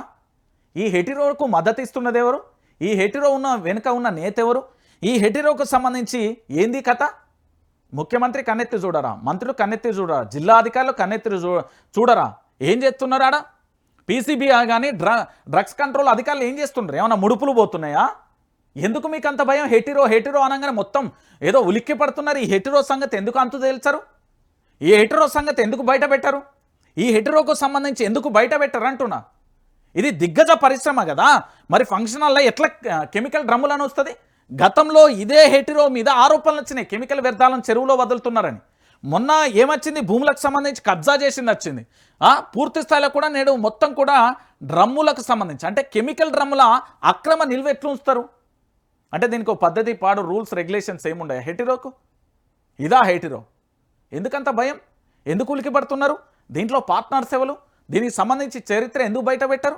ఈ హెటిరోకు మద్దతు ఇస్తున్నది ఎవరు? ఈ హెటిరో వెనుక ఉన్న నేత ఎవరు? ఈ హెటిరోకు సంబంధించి ఏంది కథ? ముఖ్యమంత్రి కన్నెత్తి చూడరా, మంత్రులు కన్నెత్తి చూడరా, జిల్లా అధికారులు కన్నెత్తి చూడరా? ఏం చేస్తున్నారు ఆడ? పీసీబీ కానీ డ్రగ్స్ కంట్రోల్ అధికారులు ఏం చేస్తున్నారు? ఏమైనా ముడుపులు పోతున్నాయా? ఎందుకు మీకు అంత భయం? హెటిరో అనగానే మొత్తం ఏదో ఉలిక్కి పడుతున్నారు. ఈ హెటిరో సంగతి ఎందుకు అంతు తేల్చారు? ఈ హెటిరో సంగతి ఎందుకు బయట పెట్టారు? ఈ హెటిరోకు సంబంధించి ఎందుకు బయట పెట్టారు అంటున్నా. ఇది దిగ్గజ పరిశ్రమ కదా, మరి ఫంక్షన్ హాల్లో ఎట్లా కెమికల్ డ్రమ్ములను వస్తుంది? గతంలో ఇదే హెటిరో మీద ఆరోపణలు వచ్చినాయి, కెమికల్ వ్యర్థాలను చెరువులో వదులుతున్నారని. మొన్న ఏమొచ్చింది? భూములకు సంబంధించి కబ్జా చేసింది వచ్చింది. పూర్తి స్థాయిలో కూడా నేడు మొత్తం కూడా డ్రమ్ములకు సంబంధించి, అంటే కెమికల్ డ్రమ్ముల అక్రమ నిల్వ ఎట్లా ఉంచుతారు అంటే దీనికి ఒక పద్ధతి పాడు, రూల్స్ రెగ్యులేషన్స్ ఏముండవు హెటిరోకు? ఇదా హెటిరో? ఎందుకంత భయం? ఎందుకు ఉలికి పడుతున్నారు? దీంట్లో పార్ట్నర్స్ ఎవరు? దీనికి సంబంధించి చరిత్ర ఎందుకు బయట పెట్టరు?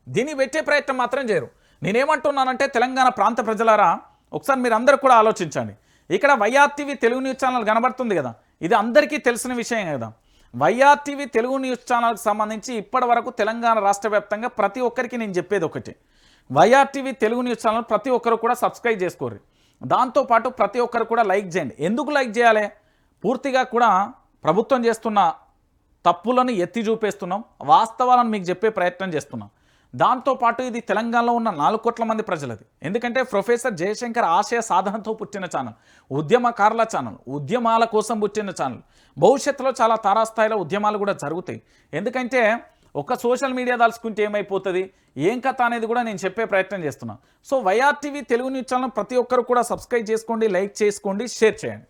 దీన్ని పెట్టే ప్రయత్నం మాత్రం చేయరు. నేనేమంటున్నానంటే తెలంగాణ ప్రాంత ప్రజలారా, ఒకసారి మీరు అందరూ కూడా ఆలోచించండి. ఇక్కడ వైఆర్టీవీ తెలుగు న్యూస్ ఛానల్ కనబడుతుంది కదా, ఇది అందరికీ తెలిసిన విషయం కదా. వైఆర్టీవీ తెలుగు న్యూస్ ఛానల్కి సంబంధించి ఇప్పటి వరకు తెలంగాణ రాష్ట్ర వ్యాప్తంగా ప్రతి ఒక్కరికి నేను చెప్పేది ఒకటి, వైఆర్టీవీ తెలుగు న్యూస్ ఛానల్ ప్రతి ఒక్కరు కూడా సబ్స్క్రైబ్ చేసుకోరు. దాంతోపాటు ప్రతి ఒక్కరు కూడా లైక్ చేయండి. ఎందుకు లైక్ చేయాలి? పూర్తిగా కూడా ప్రభుత్వం చేస్తున్న తప్పులను ఎత్తి చూపేస్తున్నాం, వాస్తవాలను మీకు చెప్పే ప్రయత్నం చేస్తున్నాం. దాంతోపాటు ఇది తెలంగాణలో ఉన్న 4 కోట్ల మంది ప్రజలది. ఎందుకంటే ప్రొఫెసర్ జయశంకర్ ఆశయ సాధనతో పుట్టిన ఛానల్, ఉద్యమకారుల ఛానల్, ఉద్యమాల కోసం పుట్టిన ఛానల్. భవిష్యత్తులో చాలా తారాస్థాయిలో ఉద్యమాలు కూడా జరుగుతాయి. ఎందుకంటే ఒక సోషల్ మీడియా దాల్చుకుంటే ఏమైపోతుంది, ఏం కథ అనేది కూడా నేను చెప్పే ప్రయత్నం చేస్తున్నాను. So YRTV Telugu news channel ప్రతి ఒక్కరు కూడా సబ్స్క్రైబ్ చేసుకోండి, లైక్ చేసుకోండి, షేర్ చేయండి.